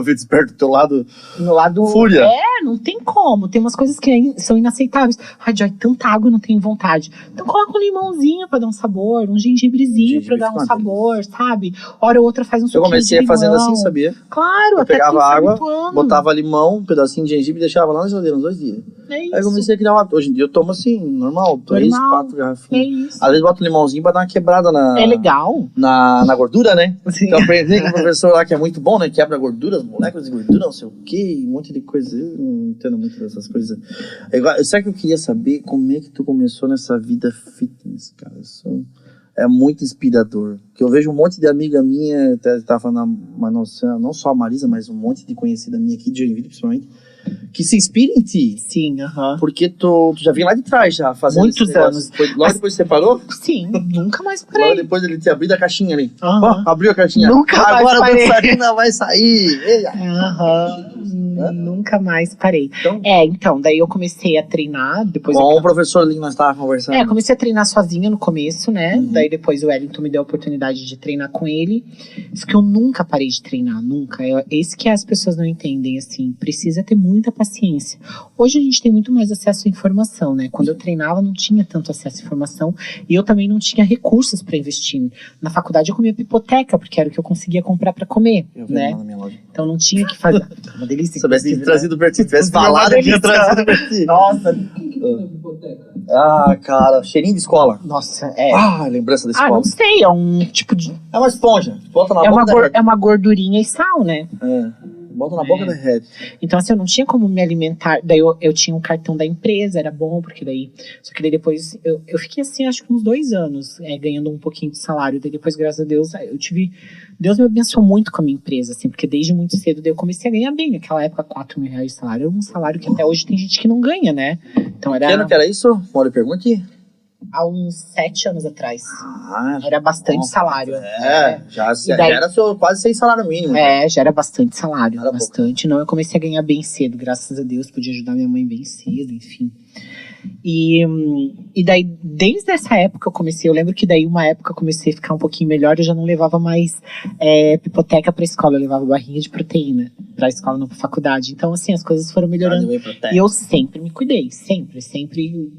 Desperta o teu lado. No lado. Fúria. não tem como. Tem umas coisas que são inaceitáveis. Ai, Joy, tanta água eu não tenho vontade. Então coloca um limãozinho pra dar um sabor, um gengibrezinho pra dar um sabor, sabe? Hora ou outra faz um suquinho. Eu comecei fazendo assim, sabia? Claro, eu até pegava água, habituando. botava limão, um pedacinho de gengibre e deixava lá na geladeira uns 2 dias. É isso. Aí eu comecei a criar um hábito. Hoje em dia eu tomo assim, normal, 3, 4 garrafinhas. É isso. Às vezes boto um limãozinho pra dar uma quebrada na... É legal. Na gordura, né? Sim. Eu aprendi com o professor lá que é muito bom, né? Quebra gordura, as moléculas de gordura, não sei o quê, um monte de coisa. Eu não entendo muito dessas coisas. Sabe que eu queria saber como é que tu começou nessa vida fitness, cara? Isso é muito inspirador. Porque eu vejo um monte de amiga minha, até tava falando, mas não só a Marisa, mas um monte de conhecida minha aqui de Joinville, principalmente, que se inspira em ti. Sim, Porque tu já vem lá de trás, já fazendo muitos anos. Logo depois você parou? Sim, nunca mais parei. Logo depois ele tinha abrido a caixinha ali. Abriu a caixinha. Nunca mais Agora a parei. dançarina vai sair. Nunca mais parei. Então, daí eu comecei a treinar. Depois Com o professor ali que nós estávamos conversando. Comecei a treinar sozinha no começo, né? Daí depois o Wellington me deu a oportunidade de treinar com ele. Isso que eu nunca parei de treinar, nunca. Esse que as pessoas não entendem, assim. Precisa ter muita paciência. Hoje a gente tem muito mais acesso à informação, né? Quando eu treinava não tinha tanto acesso à informação. E eu também não tinha recursos para investir. Na faculdade eu comia pipoteca, porque era o que eu conseguia comprar para comer, né? Na minha loja. Então não tinha que fazer. Uma delícia. Se tivesse trazido o Bertinho, tivesse falado que tinha trazido o Bertinho. Nossa. O que tem na biblioteca? Ah, cara, cheirinho de escola. Nossa, Lembrança da escola. não sei, é um tipo de... É uma esponja. Bota na boca derrete. É uma gordurinha e sal, né? Bota na boca derrete. Então, assim, eu não tinha como me alimentar. Daí eu tinha um cartão da empresa, era bom, porque daí... Só que daí depois, eu fiquei assim, acho que uns 2 anos, ganhando um pouquinho de salário. Daí depois, graças a Deus, Deus me abençoou muito com a minha empresa, assim, porque desde muito cedo daí eu comecei a ganhar bem. Naquela época, 4 mil reais de salário. Era um salário que até hoje tem gente que não ganha, né? Então era... Que ano que era isso? Mora, pergunte. Há uns 7 anos atrás. Ah, Era bastante salário. Já daí- era quase 6 salário mínimo. Já era bastante salário. Era bastante. Não, eu comecei a ganhar bem cedo, graças a Deus. Podia ajudar minha mãe bem cedo, enfim. E daí, desde essa época eu lembro que daí uma época eu comecei a ficar um pouquinho melhor, eu já não levava mais pipoteca pra escola, eu levava barrinha de proteína pra escola, não pra faculdade. Então, assim, as coisas foram melhorando. E eu sempre me cuidei, sempre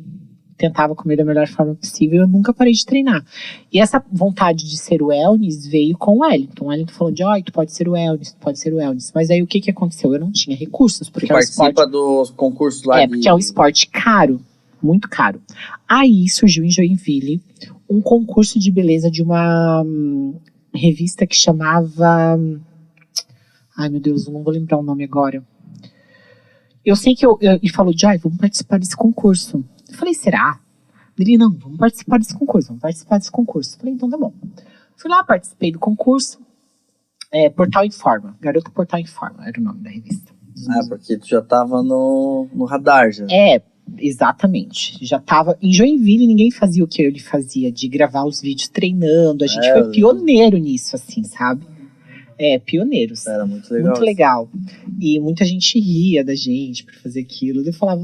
tentava comer da melhor forma possível, eu nunca parei de treinar. E essa vontade de ser o wellness veio com o Wellington. O Wellington falou de, tu pode ser o wellness. Mas aí o que aconteceu? Eu não tinha recursos, porque Você participa dos concursos lá porque é um esporte caro, muito caro. Aí surgiu em Joinville um concurso de beleza de uma revista que chamava... Ai, meu Deus, eu não vou lembrar o nome agora. Eu sei que ele falou, Jai, vamos participar desse concurso. Eu falei, será? Ele, não, vamos participar desse concurso. Eu falei, então tá bom. Fui lá, participei do concurso. Portal Informa, Garota Portal Informa, era o nome da revista. Porque tu já tava no radar, já. Exatamente. Já tava em Joinville, ninguém fazia o que ele fazia, de gravar os vídeos treinando. A gente foi pioneiro nisso, assim, sabe? Pioneiros. Era muito legal. Muito legal. E muita gente ria da gente por fazer aquilo.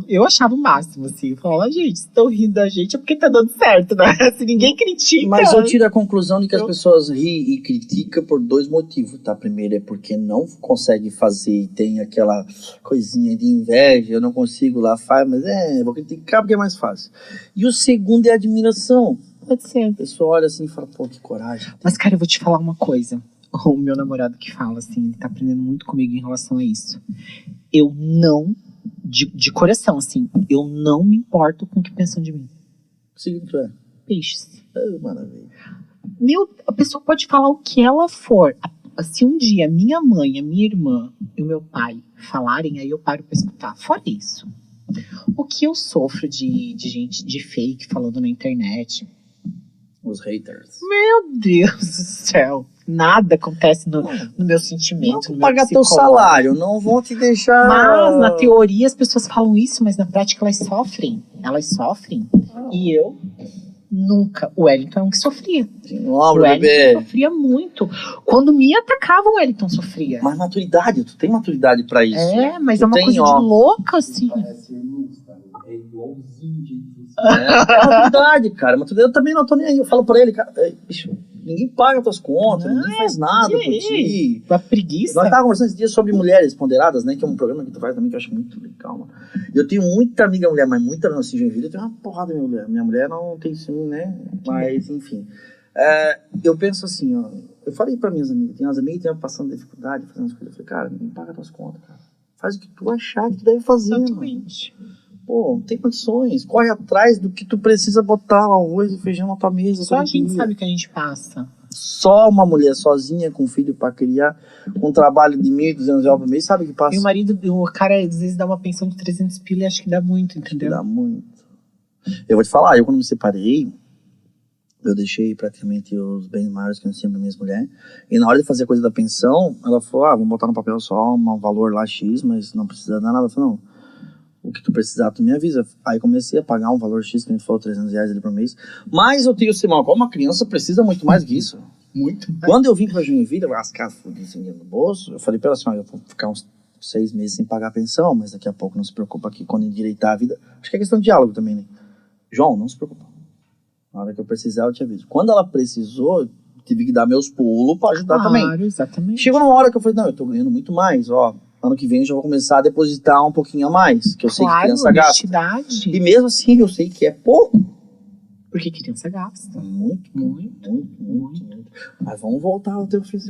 Eu achava o máximo, assim. Eu falava, gente, se estão rindo da gente é porque tá dando certo, né? Se ninguém critica. Mas eu tiro a conclusão de que as pessoas riem e criticam por 2 motivos, tá? Primeiro é porque não consegue fazer e tem aquela coisinha de inveja, eu não consigo lá, mas vou criticar porque é mais fácil. E o segundo é a admiração. Pode ser. A pessoa olha assim e fala, pô, que coragem. Mas, cara, eu vou te falar uma coisa. O meu namorado que fala, assim, ele tá aprendendo muito comigo em relação a isso. Eu não, de coração, assim, eu não me importo com o que pensam de mim. O seguinte é? Peixes. Maravilha. A pessoa pode falar o que ela for. Se um dia minha mãe, a minha irmã e o meu pai falarem, aí eu paro pra escutar. Fora isso. O que eu sofro de gente, de fake falando na internet. Os haters. Meu Deus do céu. Nada acontece no meu sentimento. Não vão pagar teu salário, não vão te deixar... Mas, na teoria, as pessoas falam isso, mas na prática elas sofrem. E eu nunca. O Wellington é um que sofria. Não, o Wellington bebê. sofria muito. Quando me atacavam, o Wellington sofria. Mas maturidade, tu tem maturidade pra isso. Mas tu é uma coisa de louca, assim. Parece irmãos, cara. É igualzinho de você. É maturidade, cara. Eu também não tô nem aí. Eu falo pra ele, cara, bicho, ninguém paga tuas contas, ninguém faz nada por ti. Uma preguiça. Nós estávamos conversando esses dias sobre mulheres ponderadas, né? Que é um programa que tu faz também que eu acho muito legal, mano. Eu tenho muita amiga mulher, mas muita não, assim, Joinville, eu tenho uma porrada de minha mulher. Minha mulher não tem sim, né? Mas, enfim. Eu penso assim, ó. Eu falei pra minhas amigas, tem umas amigas que estão passando dificuldade, fazendo as coisas. Eu falei, cara, ninguém paga tuas contas, cara. Faz o que tu achar que tu deve fazer, Exatamente. Pô, não tem condições. Corre atrás do que tu precisa botar arroz e feijão na tua mesa. Só a gente sabe o que a gente passa. Só uma mulher sozinha com filho pra criar, com um trabalho de R$1.200 por mês, sabe o que passa? E o marido, o cara às vezes dá uma pensão de 300 pila e acho que dá muito, entendeu? Dá muito. Eu vou te falar, eu quando me separei, eu deixei praticamente os bens maiores que eu tinha pra minha mulher. E na hora de fazer a coisa da pensão, ela falou, vamos botar no papel só um valor lá X, mas não precisa dar nada. Eu falei, não. O que tu precisar, tu me avisa. Aí comecei a pagar um valor X, que a gente falou R$300 ali por mês. Mas eu tenho, Simão, como uma criança precisa muito mais que isso. Muito. Quando eu vim pra Joinville, as casas fodidas no bolso, eu falei pra ela assim, eu vou ficar uns 6 meses sem pagar a pensão, mas daqui a pouco não se preocupa que quando endireitar a vida... Acho que é questão de diálogo também, né? João, não se preocupa. Na hora que eu precisar, eu te aviso. Quando ela precisou, eu tive que dar meus pulos pra ajudar também. Claro, exatamente. Chegou numa hora que eu falei, não, eu tô ganhando muito mais, ó. Ano que vem eu já vou começar a depositar um pouquinho a mais, que eu sei que criança gasta. Honestidade. E mesmo assim eu sei que é pouco. Porque criança gasta. Muito. Mas vamos voltar ao teu físico.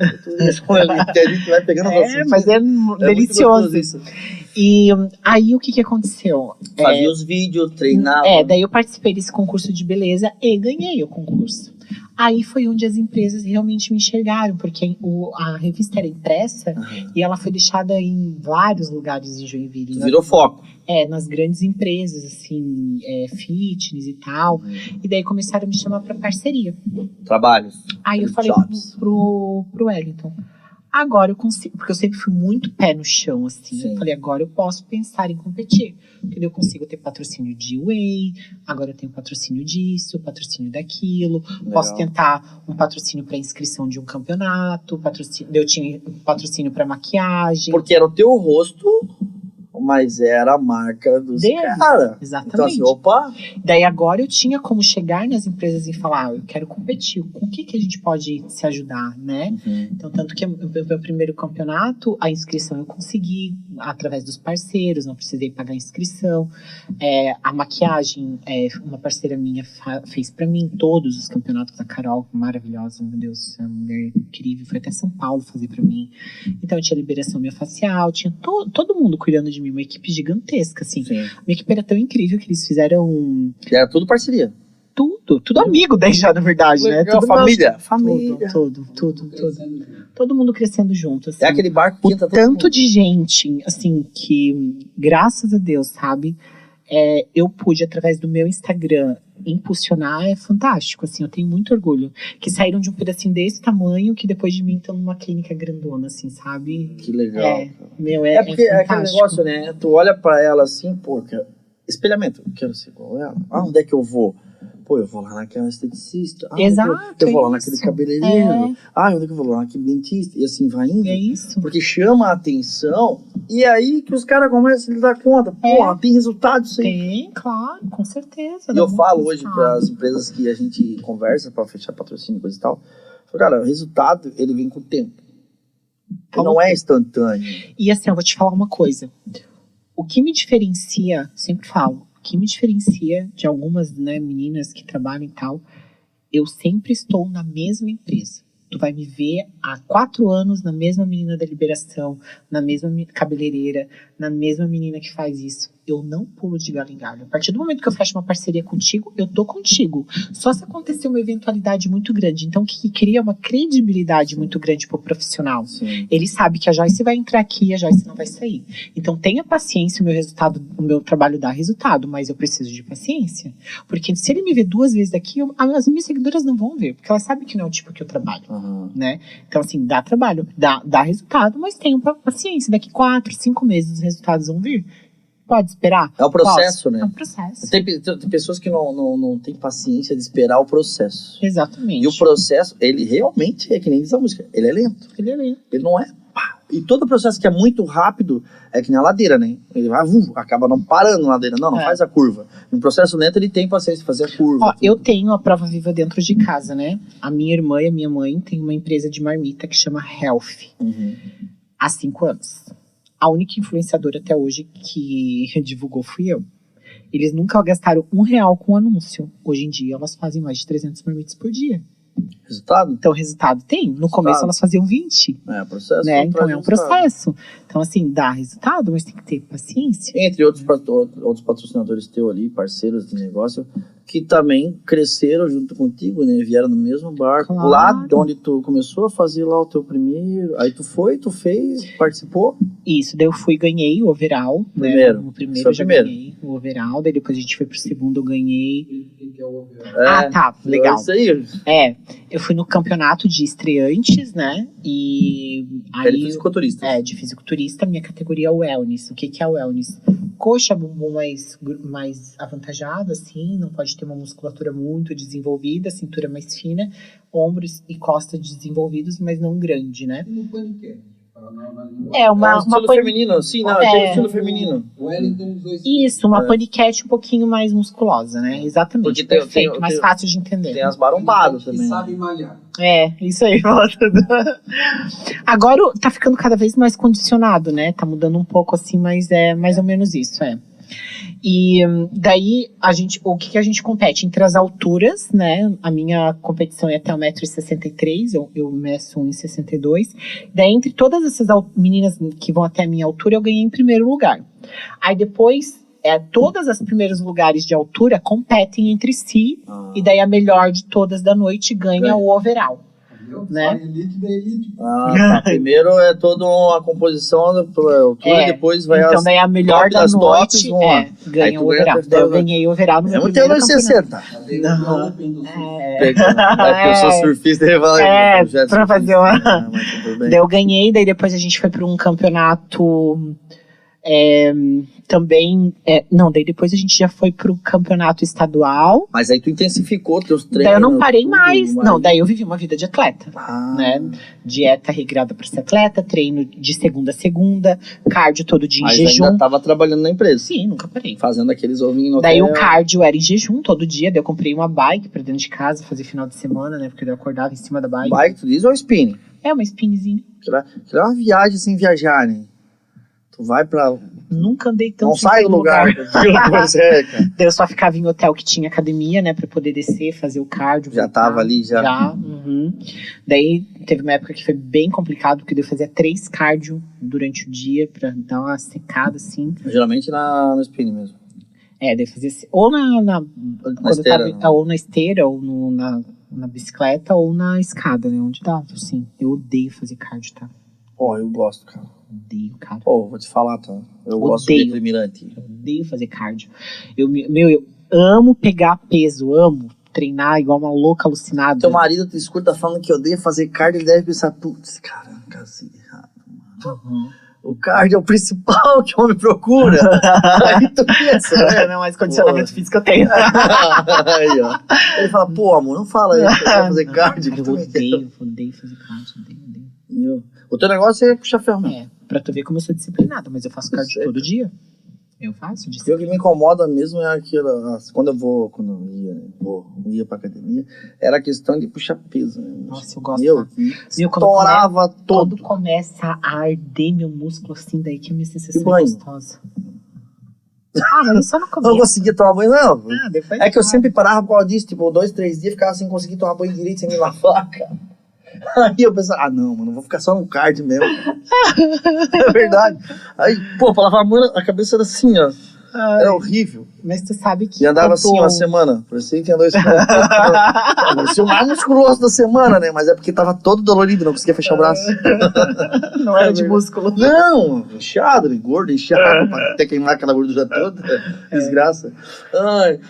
Que a gente vai pegando mas é delicioso. Isso. E aí o que aconteceu? Fazia os vídeos, treinava. Daí eu participei desse concurso de beleza e ganhei o concurso. Aí foi onde as empresas realmente me enxergaram, porque a revista era impressa e ela foi deixada em vários lugares em Joinville. Virou foco. Nas grandes empresas, assim, fitness e tal. E daí começaram a me chamar para parceria. Trabalhos. Aí eu falei pro Wellington, agora eu consigo, porque eu sempre fui muito pé no chão, assim. Sim. Eu falei, agora eu posso pensar em competir. Porque eu consigo ter patrocínio de whey, agora eu tenho patrocínio disso, patrocínio daquilo. Legal. Posso tentar um patrocínio para inscrição de um campeonato, eu tinha patrocínio para maquiagem. Porque era o teu rosto, mas era a marca dos caras. Exatamente. Então assim, opa. Daí agora eu tinha como chegar nas empresas e falar, eu quero competir, com o que a gente pode se ajudar, né? Então, tanto que o meu primeiro campeonato, a inscrição eu consegui através dos parceiros, não precisei pagar a inscrição. A maquiagem, uma parceira minha fez pra mim todos os campeonatos, a Carol, maravilhosa, meu Deus, é uma mulher incrível, foi até São Paulo fazer pra mim. Então eu tinha liberação miofascial, tinha todo mundo cuidando de mim, uma equipe gigantesca, assim. Sim. Minha equipe era tão incrível que eles fizeram... Era tudo parceria. Tudo amigo daí já, na verdade, né? Tudo família. Tudo. Todo mundo crescendo junto, assim. É aquele barco que entra todo Tanto mundo. de gente, assim, que, graças a Deus, sabe? Eu pude, através do meu Instagram, impulsionar, é fantástico, assim, eu tenho muito orgulho. Que saíram de um pedacinho desse tamanho, que depois de mim estão numa clínica grandona, assim, sabe? Que legal. fantástico. Porque é aquele negócio, né? Tu olha pra ela assim, pô, espelhamento, eu quero ser igual ela. Onde é que eu vou? Pô, eu vou lá naquela esteticista. Exato, eu vou lá é naquele isso. cabeleireiro. Onde é que eu vou lá naquele dentista? E assim vai indo. É isso. Porque chama a atenção. E é aí que os caras começam a lhe dar conta. Porra, tem resultado isso aí. Tem, claro, com certeza. E eu falo hoje para as empresas que a gente conversa para fechar patrocínio e coisa e tal. Cara, o resultado, ele vem com o tempo. Ele não é instantâneo. E assim, eu vou te falar uma coisa. O que me diferencia, sempre falo, o que me diferencia de algumas, né, meninas que trabalham e tal, eu sempre estou na mesma empresa. Tu vai me ver há 4 anos na mesma menina da liberação, na mesma cabeleireira, na mesma menina que faz isso. Eu não pulo de galho em galho. A partir do momento que eu fecho uma parceria contigo, eu tô contigo. Só se acontecer uma eventualidade muito grande. Então, o que cria uma credibilidade muito grande pro profissional. Sim. Ele sabe que a Joyce vai entrar aqui e a Joyce não vai sair. Então, tenha paciência, o meu trabalho dá resultado, mas eu preciso de paciência. Porque se ele me ver 2 vezes daqui, as minhas seguidoras não vão ver, porque elas sabem que não é o tipo que eu trabalho. Né? Então, assim, dá trabalho, dá resultado, mas tenham paciência. Daqui 4, 5 meses os resultados vão vir. Pode esperar? É o processo, Posso. né? É um processo. Tem pessoas que não têm paciência de esperar o processo. Exatamente. E o processo, ele realmente é que nem diz a música. Ele é lento. Ele é lento. Ele não é pá. E todo o processo que é muito rápido é que nem a ladeira, né? Ele vai, acaba não parando na ladeira. Não faz a curva. No processo lento, ele tem paciência de fazer a curva. Ó, eu tenho a prova viva dentro de casa, né? A minha irmã e a minha mãe têm uma empresa de marmita que chama Health. Há 5 anos. A única influenciadora até hoje que divulgou fui eu. Eles nunca gastaram R$1 com anúncio. Hoje em dia, elas fazem mais de 300 marmitas por dia. Resultado? Então, resultado tem. No começo, elas faziam 20. Processo. Né? Então, é um processo. Então, assim, dá resultado, mas tem que ter paciência. Entre outros patrocinadores teus ali, parceiros de negócio, que também cresceram junto contigo, né? Vieram no mesmo barco. Claro. Lá de onde tu começou a fazer lá o teu primeiro. Aí tu fez, participou. Isso, daí eu fui e ganhei o overall. Primeiro. Né? O primeiro eu já ganhei o overall. Daí depois a gente foi pro segundo, eu ganhei. Tá, legal. É isso aí. Eu fui no campeonato de estreantes, né? E aí, de fisiculturista. De fisiculturista, minha categoria é wellness. O que é wellness? Coxa, bumbum mais avantajado, assim, não pode ter uma musculatura muito desenvolvida, cintura mais fina, ombros e costas desenvolvidos, mas não grande, né? E no paniquete? Uma estilo feminino, sim, não, tem um estilo feminino. Isso, uma paniquete um pouquinho mais musculosa, né? Exatamente, porque perfeito, mais fácil de entender. Tem as marombadas também. Sabe malhar. Isso aí, Agora tá ficando cada vez mais condicionado, né? Tá mudando um pouco assim, mas é mais ou menos isso, E daí, o que a gente compete? Entre as alturas, né? A minha competição é até 1,63 m, eu meço 1,62 m. Daí, entre todas essas meninas que vão até a minha altura, eu ganhei em primeiro lugar. Aí depois, todas as primeiros lugares de altura competem entre si. E daí a melhor de todas da noite ganha o overall. Né? Primeiro é toda uma composição da altura e depois vai então daí a melhor da noite ganha o overall. Daí eu ganhei o overall no meu primeiro campeonato. Eu sou surfista e pra fazer uma... Daí eu ganhei, daí depois a gente foi para um campeonato... também, daí depois a gente já foi pro campeonato estadual. Mas aí tu intensificou teus treinos. Daí eu não parei mais. Não, daí eu vivi uma vida de atleta, né? Dieta regrada para ser atleta, treino de segunda a segunda, cardio todo dia em jejum. Ainda tava trabalhando na empresa. Sim, nunca parei. Fazendo aqueles ovinhos no Daí o cardio era em jejum todo dia, daí eu comprei uma bike pra dentro de casa, fazer final de semana, né? Porque eu acordava em cima da bike. Bike, tu diz, ou spinning? Uma spinningzinha. Que é uma viagem sem viajar, né? Tu vai pra... Nunca andei tanto. Não sai do lugar. Daí eu só ficava em hotel que tinha academia, né? Pra poder descer, fazer o cardio. Já tava ali, já. Daí teve uma época que foi bem complicado, porque eu fazia 3 cardio durante o dia pra dar uma secada, assim. Geralmente no spinning mesmo. Daí fazia ou na esteira, ou na esteira, ou na bicicleta, ou na escada, né? Onde dava, assim. Eu odeio fazer cardio, tá? Eu gosto, cara. Odeio, cara. Vou te falar, tá? Eu gosto de Equilibrante. Eu odeio fazer cardio. Eu amo pegar peso, amo treinar igual uma louca alucinada. Teu marido te escuta falando que odeia fazer cardio, ele deve pensar, putz, caramba, assim, errado, mano. O cardio é o principal que o homem procura. Aí tu pensa, né? Não, mas condicionamento físico eu tenho. Aí, ó. Ele fala, amor, não fala isso, eu quero fazer cardio. Eu odeio fazer cardio, odeio. O teu negócio é puxar ferro mesmo. Pra tu ver como eu sou disciplinada, mas eu faço cardio todo dia. Eu faço O que me incomoda mesmo é aquilo, quando eu ia pra academia, era a questão de puxar peso. Né? Nossa, eu gosto. Estourava todo. Quando começa a arder meu músculo assim, daí que a minha sensação é gostosa. Mas só no começo. Eu não conseguia tomar banho, não. É que eu sempre parava por causa disso, 2, 3 dias, ficava sem conseguir tomar banho direito, sem me lavar, cara. Aí eu pensava, não, mano, vou ficar só no cardio mesmo. É verdade. Aí, pra lavar a mão, a cabeça era assim, ó. Era horrível. Mas tu sabe que... E andava assim uma semana. Parecia que tinha 2 semanas. Parecia o mais musculoso da semana, né? Mas é porque tava todo dolorido, não conseguia fechar o braço. Não era de músculo. Não, inchado, gordo, inchado, pra até queimar aquela gordura toda. Desgraça.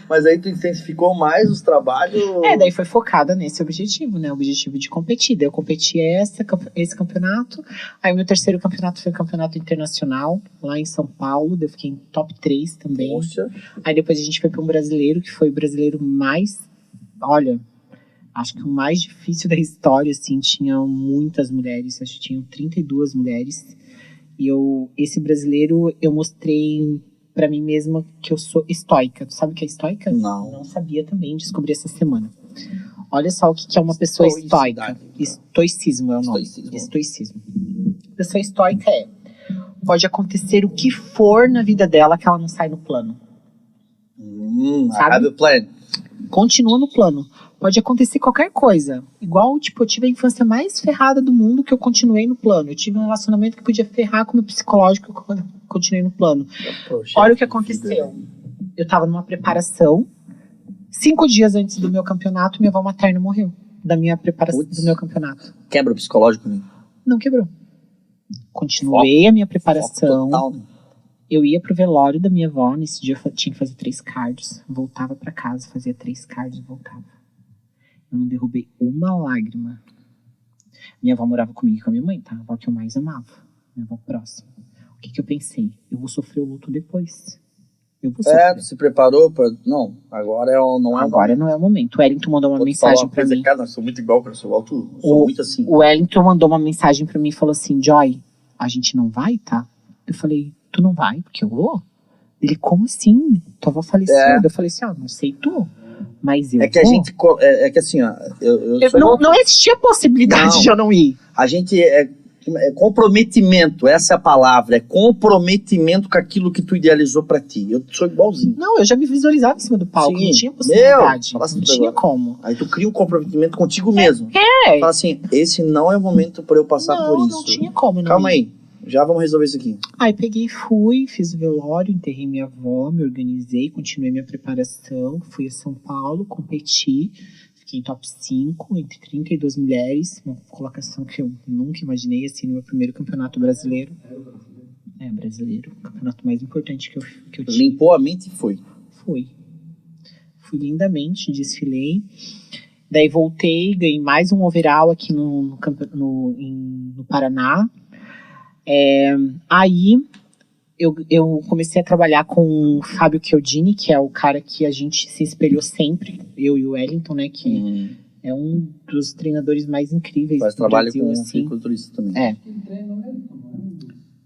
Mas aí tu intensificou mais os trabalhos. Daí foi focada nesse objetivo, né? O objetivo de competir. Daí eu competi esse campeonato. Aí o meu terceiro campeonato foi o campeonato internacional, lá em São Paulo. Daí eu fiquei em top 3 também. Poxa. Aí depois a gente foi para um brasileiro, que foi o brasileiro mais... Olha, acho que o mais difícil da história, assim, tinham muitas mulheres, acho que tinham 32 mulheres. E esse brasileiro, eu mostrei pra mim mesma que eu sou estoica. Tu sabe o que é estoica? Não. Não sabia também, descobri essa semana. Olha só o que é uma pessoa estoica. Estoicismo é o nome. Estoicismo. Pessoa estoica pode acontecer o que for na vida dela que ela não sai no plano. I have a plan. Continua no plano. Pode acontecer qualquer coisa. Igual, tipo, eu tive a infância mais ferrada do mundo que eu continuei no plano. Eu tive um relacionamento que podia ferrar com o meu psicológico que eu continuei no plano. Poxa, olha o que aconteceu. Eu tava numa preparação. 5 dias antes do meu campeonato, minha avó materna morreu. Da minha preparação, do meu campeonato. Quebra o psicológico, né? Não quebrou. Continuei a minha preparação. Total, né? Eu ia pro velório da minha avó. Nesse dia eu tinha que fazer 3 cards. Voltava pra casa, fazia 3 cards e voltava. Eu não derrubei uma lágrima. Minha avó morava comigo e com a minha mãe, tá? A avó que eu mais amava. Minha avó próxima. O que eu pensei? Eu vou sofrer o luto depois. Eu vou sofrer. Tu se preparou pra... Não, agora não é Agora não é o momento. O Wellington mandou uma mensagem pra mim. Cara, eu sou muito igual, cara. Eu sou alto. Eu sou muito assim. O Wellington mandou uma mensagem pra mim e falou assim: Joy, a gente não vai, tá? Eu falei, tu não vai? Porque eu vou? Ele, como assim? Tua avó faleceu. Eu falei assim, não sei tu, mas eu É que vou. a gente... É que assim, ó... Não existia possibilidade de eu não ir. A gente é comprometimento, essa é a palavra. É comprometimento com aquilo que tu idealizou pra ti. Eu sou igualzinho. Não, eu já me visualizava em cima do palco. Sim. Não tinha possibilidade. Fala assim, não tinha como. Aí tu cria um comprometimento contigo mesmo. É. Fala assim, esse não é o momento pra eu passar por isso. Não tinha como. Não Calma ir. aí, já vamos resolver isso aqui. Aí peguei, fui, fiz o velório, enterrei minha avó, me organizei, continuei minha preparação, fui a São Paulo, competi, fiquei em top 5 entre 32 mulheres, uma colocação que eu nunca imaginei, assim, no meu primeiro campeonato brasileiro. Brasileiro, o campeonato mais importante que eu tive. Limpou a mente e foi. Fui lindamente, desfilei. Daí voltei, ganhei mais um overall aqui no Paraná. Aí eu comecei a trabalhar com o Fábio Chiodini, que é o cara que a gente se espelhou sempre, eu e o Wellington, né, que é um dos treinadores mais incríveis Faz do trabalho Brasil, com assim. fisiculturista também.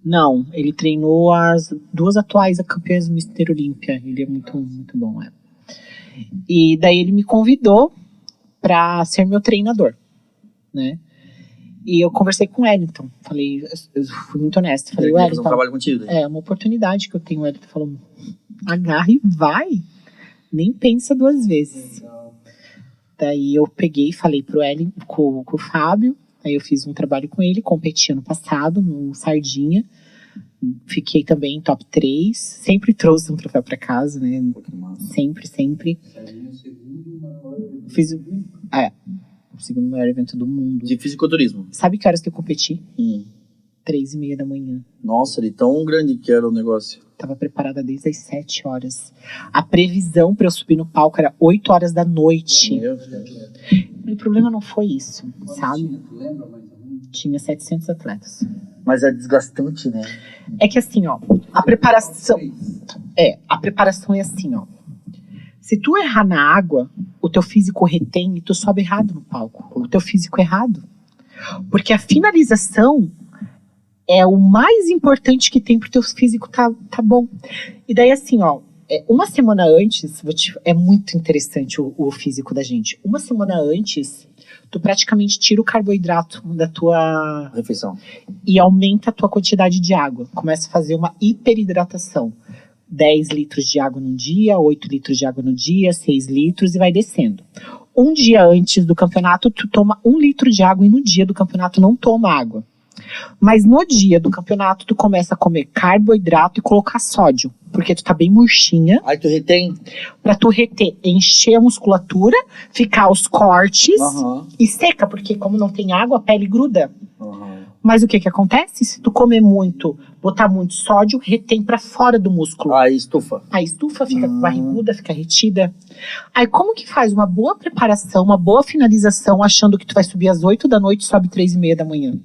Não, ele treinou as 2 atuais campeãs do Mister Olímpia. Ele é muito, muito bom, E daí ele me convidou pra ser meu treinador, né? E eu conversei com o Wellington. Falei, eu fui muito honesto. Falei, Wellington, trabalho contigo, é uma oportunidade que eu tenho. O Wellington falou, agarra e vai. Nem pensa 2 vezes. Daí eu peguei e falei pro Wellington, com o Fábio. Aí eu fiz um trabalho com ele, competi ano passado no Sardinha. Fiquei também em top 3. Sempre trouxe um troféu pra casa, né? Sempre. Fiz o segundo maior evento do mundo. De fisiculturismo. Sabe que horas que eu competi? 3:30 da manhã. Nossa, de tão grande que era o negócio. Tava preparada desde as 7 horas. A previsão pra eu subir no palco era 8 horas da noite. O problema não foi isso, sabe? Tinha 700 atletas. Mas é desgastante, né? É que assim, ó, a preparação é assim, ó. Se tu errar na água, o teu físico retém e tu sobe errado no palco. O teu físico é errado. Porque a finalização é o mais importante que tem pro teu físico tá bom. E daí assim, ó, uma semana antes, é muito interessante o físico da gente. Uma semana antes, tu praticamente tira o carboidrato da tua refeição e aumenta a tua quantidade de água. Começa a fazer uma hiperidratação. 10 litros de água num dia, 8 litros de água no dia, 6 litros e vai descendo. Um dia antes do campeonato, tu toma 1 litro de água e no dia do campeonato não toma água. Mas no dia do campeonato, tu começa a comer carboidrato e colocar sódio. Porque tu tá bem murchinha. Aí tu retém. Pra tu reter, encher a musculatura, ficar os cortes e seca. Porque como não tem água, a pele gruda. Mas o que acontece? Se tu comer muito, botar muito sódio, retém pra fora do músculo. Aí estufa. Aí estufa, fica barriguda, fica retida. Aí como que faz uma boa preparação, uma boa finalização, achando que tu vai subir às 8 da noite e sobe 3:30 da manhã?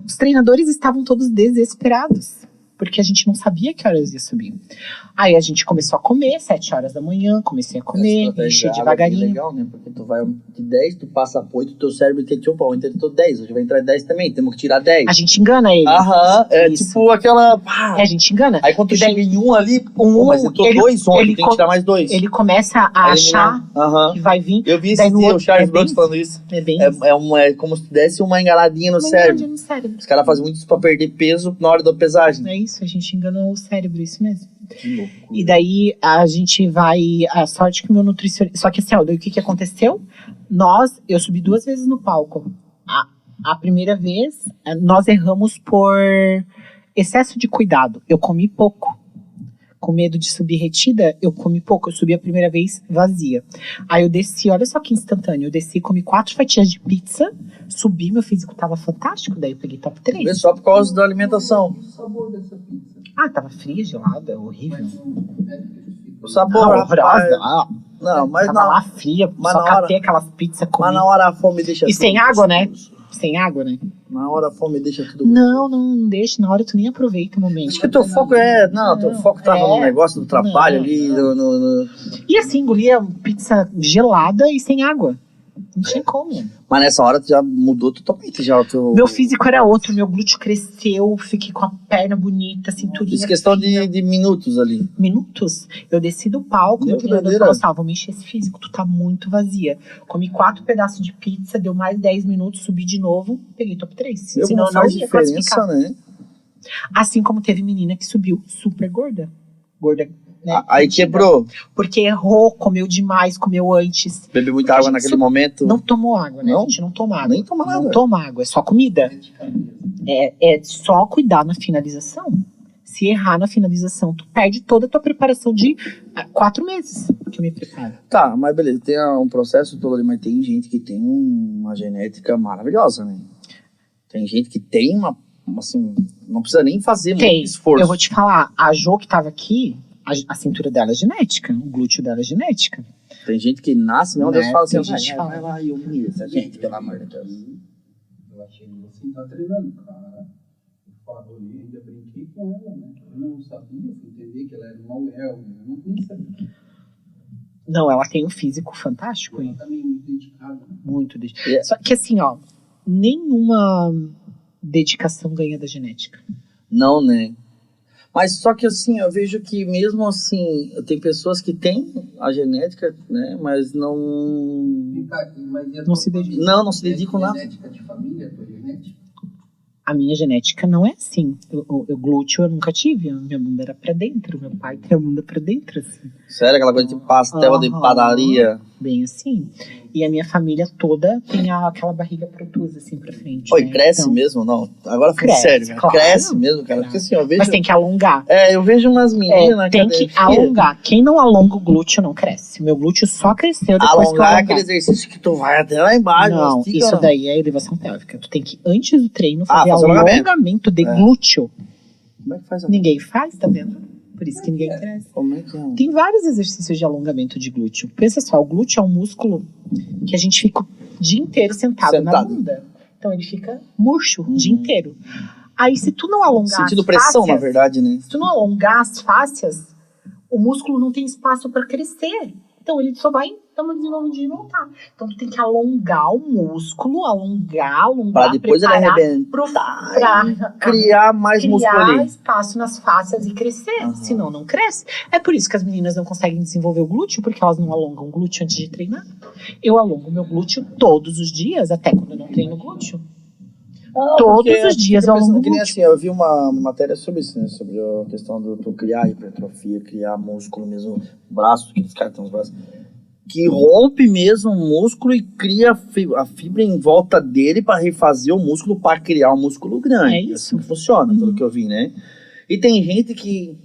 Os treinadores estavam todos desesperados. porque a gente não sabia que horas ia subir. Aí a gente começou a comer, 7 horas da manhã, comecei a comer, encher devagarinho. É legal, né? Porque tu vai de 10, tu passa por 8, teu cérebro entende, opa, eu tô 10, hoje vai entrar 10 também, temos que tirar 10. A gente engana ele. Aham, é Isso. tipo aquela... pá. A gente engana. Aí quando tu E daí, chega em um ali, mas eu tô ele- 2 ontem, ele tem que tirar mais 2. ele começa a achar Aham. que vai vir. Eu vi Daí esse no dia o outro- Charles é bem Bronson falando isso. É bem É como se tu desse uma engaladinha no cérebro. no cérebro. Os caras fazem muito isso pra perder peso na hora da pesagem. É isso, a gente enganou o cérebro, isso mesmo. Que loucura. E daí a gente vai. A sorte que o meu nutricionista. Só que assim, ó, daí o que aconteceu? Eu subi 2 vezes no palco. A primeira vez, nós erramos por excesso de cuidado. Eu comi pouco. Com medo de subir retida, eu comi pouco. Eu subi a primeira vez vazia. Aí eu desci, olha só que instantâneo. Eu desci, comi 4 fatias de pizza, subi, meu físico tava fantástico. Daí eu peguei top 3. É só por causa da alimentação. O sabor dessa pizza. Tava fria, gelada, horrível. Mas não deve ter ficado. O sabor, Horrorosa. Não, mas Tava na, lá fria, mas só na hora- catei aquelas pizzas mas comidas. na hora a fome deixa E tudo sem água, né? gostoso. Sem água, né? Na hora a fome deixa tudo Não deixa. Na hora tu nem aproveita o momento. Acho que teu foco teu foco tava no negócio do trabalho Não, ali, não. no- E assim, engolia pizza gelada e sem água. Não tinha como. Mas nessa hora tu já mudou totalmente já o teu... Meu físico era outro, meu glúteo cresceu, fiquei com a perna bonita, cinturinha. Isso é questão fina. de minutos ali. Minutos. Eu desci do palco, Meu, meu que treinador doideira. falou assim: vou me encher esse físico, tu tá muito vazia. Comi 4 pedaços de pizza, deu mais 10 minutos, subi de novo, peguei top 3. Meu, Senão como eu não faz ia diferença, classificar. né? Assim como teve menina que subiu super gorda. Gorda, né? Aí quebrou. Porque errou, comeu demais, comeu antes. Bebeu muita Porque a água gente naquele momento. Não tomou água, né? Não? A gente não toma água. Nem toma nada. Não toma água, é só comida. É só cuidar na finalização. Se errar na finalização, tu perde toda a tua preparação de 4 meses que eu me preparo. Tá, mas beleza, tem um processo todo ali, mas tem gente que tem uma genética maravilhosa, né? Tem gente que tem assim, não precisa nem fazer Tem. muito esforço. Eu vou te falar, a Jo que tava aqui, a cintura dela é genética, o glúteo dela é genética. Tem gente que nasce mesmo, Né? Deus fala assim, Tem gente que fala. vai lá e humilha essa gente, pelo amor de Deus. Eu achei que você tá treinando, cara. Eu ainda brinquei com ela, né? Eu não sabia, fui entender que ela era uma UEL, eu não nem sabia. Não, ela tem um físico fantástico, hein? Ela também é muito dedicada, né? Muito dedicado. Yeah. Só que assim, ó, nenhuma dedicação ganha da genética. Não, né? Mas só que assim, eu vejo que mesmo assim, tem pessoas que têm a genética, né? Mas não... Vem cá, mas e a Não tua se dedica. família? Não se dedicam nada. Genética de família, a tua genética? A minha genética não é assim. O glúteo eu nunca tive. A minha bunda era pra dentro. Meu pai tem a bunda pra dentro, assim. Sério, aquela coisa de pastel de Aham. padaria. Bem assim. E a minha família toda tem aquela barriga protusa, assim, pra frente. Oi, né? cresce Então, mesmo? Não, agora foi Cresce, sério, cara. claro. Cresce mesmo, cara. Porque assim, eu vejo... Mas tem que alongar. eu vejo umas meninas na Tem que academia. alongar. Quem não alonga o glúteo não cresce. Meu glúteo só cresceu depois que eu Alongar é alongar. aquele exercício que tu vai até lá embaixo. Não, estica, isso não. daí é elevação pélvica. Tu tem que, antes do treino, fazer fazer alongamento de glúteo. Como é que faz a... Ninguém faz, tá vendo? Por isso que ninguém cresce. Como é que é? Tem vários exercícios de alongamento de glúteo. Pensa só, o glúteo é um músculo que a gente fica o dia inteiro sentado. Na bunda. Então ele fica murcho o dia inteiro. Aí se tu não alongar Sentindo as pressão, fáscias, na verdade, né? se tu não alongar as fáscias, o músculo não tem espaço para crescer. Então ele só vai dar uma desenvolvidinha e voltar. Então tu tem que alongar o músculo, alongar, Pra depois ele preparar arrebentar pra criar mais músculo criar ali. espaço nas fáscias e crescer. Aham. Senão não cresce. É por isso que as meninas não conseguem desenvolver o glúteo, porque elas não alongam o glúteo antes de treinar. Eu alongo meu glúteo todos os dias, até quando eu não treino glúteo. Todos os dias eu alongo o que nem glúteo. assim, eu vi uma matéria sobre isso, né? Sobre a questão do tu criar hipertrofia, criar músculo mesmo, braço, que os caras têm os braços. Que rompe mesmo o músculo e cria a fibra em volta dele para refazer o músculo para criar um músculo grande. É isso. Assim que funciona, pelo que eu vi, né? E tem gente que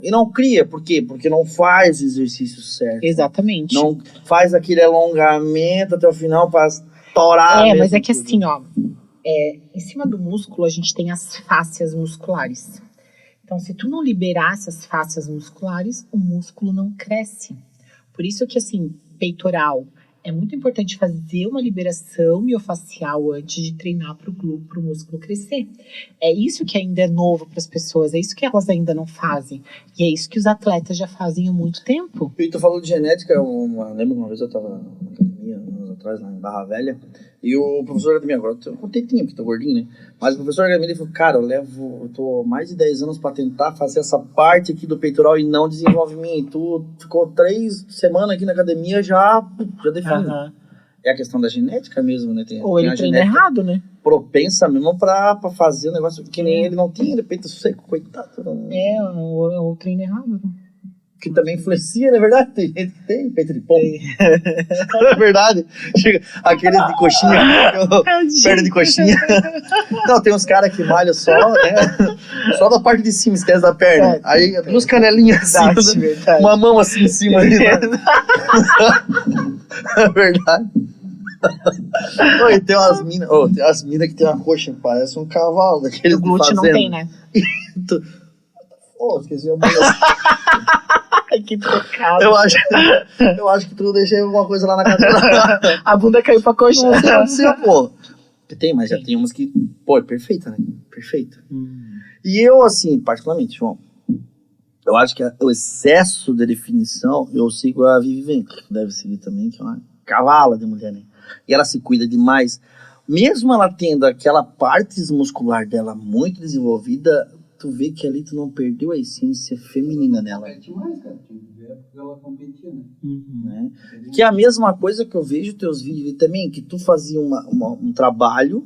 e não cria, por quê? Porque não faz o exercício certo. Exatamente. Não faz aquele alongamento até o final para estourar. É, mesmo mas é que tudo. assim, ó, em cima do músculo a gente tem as fáscias musculares. Então, se tu não liberar essas fáscias musculares, o músculo não cresce. Por isso que, assim, peitoral é muito importante fazer uma liberação miofascial antes de treinar para o músculo crescer. É isso que ainda é novo para as pessoas, é isso que elas ainda não fazem. E é isso que os atletas já fazem há muito tempo. E tu falou de genética, eu lembro que uma vez eu estava na academia, anos atrás, lá em Barra Velha, e o professor da academia, agora eu tô tetinho, porque tô gordinho, né? Mas o professor da academia falou, cara, eu tô mais de 10 anos para tentar fazer essa parte aqui do peitoral e não desenvolve em mim. Tu ficou 3 semanas aqui na academia, já definiu. É a questão da genética mesmo, né? Ou ele treina errado, né? Propensa mesmo pra fazer um negócio que nem ele não tinha, de peito seco, coitado. Ou treina errado, né? Que também influencia, não é verdade? Tem gente que tem peito de pombo. Não é verdade? Chega aquele de coxinha, perna de coxinha. Não, tem uns caras que malham só, né? Só da parte de cima, esquece da perna. Aí, duas canelinhas assim, uma mão assim em cima. Ali, né? É verdade. E tem umas minas que tem uma coxa, parece um cavalo daquele. O glúteo não tem, né? Esqueci a mulher. Que pecado. Eu acho que tu deixei alguma coisa lá na cadeira. A bunda caiu pra coxa. Não sei o que aconteceu, pô. Tem, mas já tem umas que, pô, é perfeita, né? Perfeita. E eu, assim, particularmente, João, eu acho que o excesso de definição, eu sigo a Vivi Venca, que deve seguir também, que é uma cavala de mulher, né? E ela se cuida demais. Mesmo ela tendo aquela parte muscular dela muito desenvolvida, tu vê que ali tu não perdeu a essência feminina dela. Demais, cara. Tinha que ver porque ela competia, né? Né? Que é a mesma coisa que eu vejo teus vídeos ali também, que tu fazia um trabalho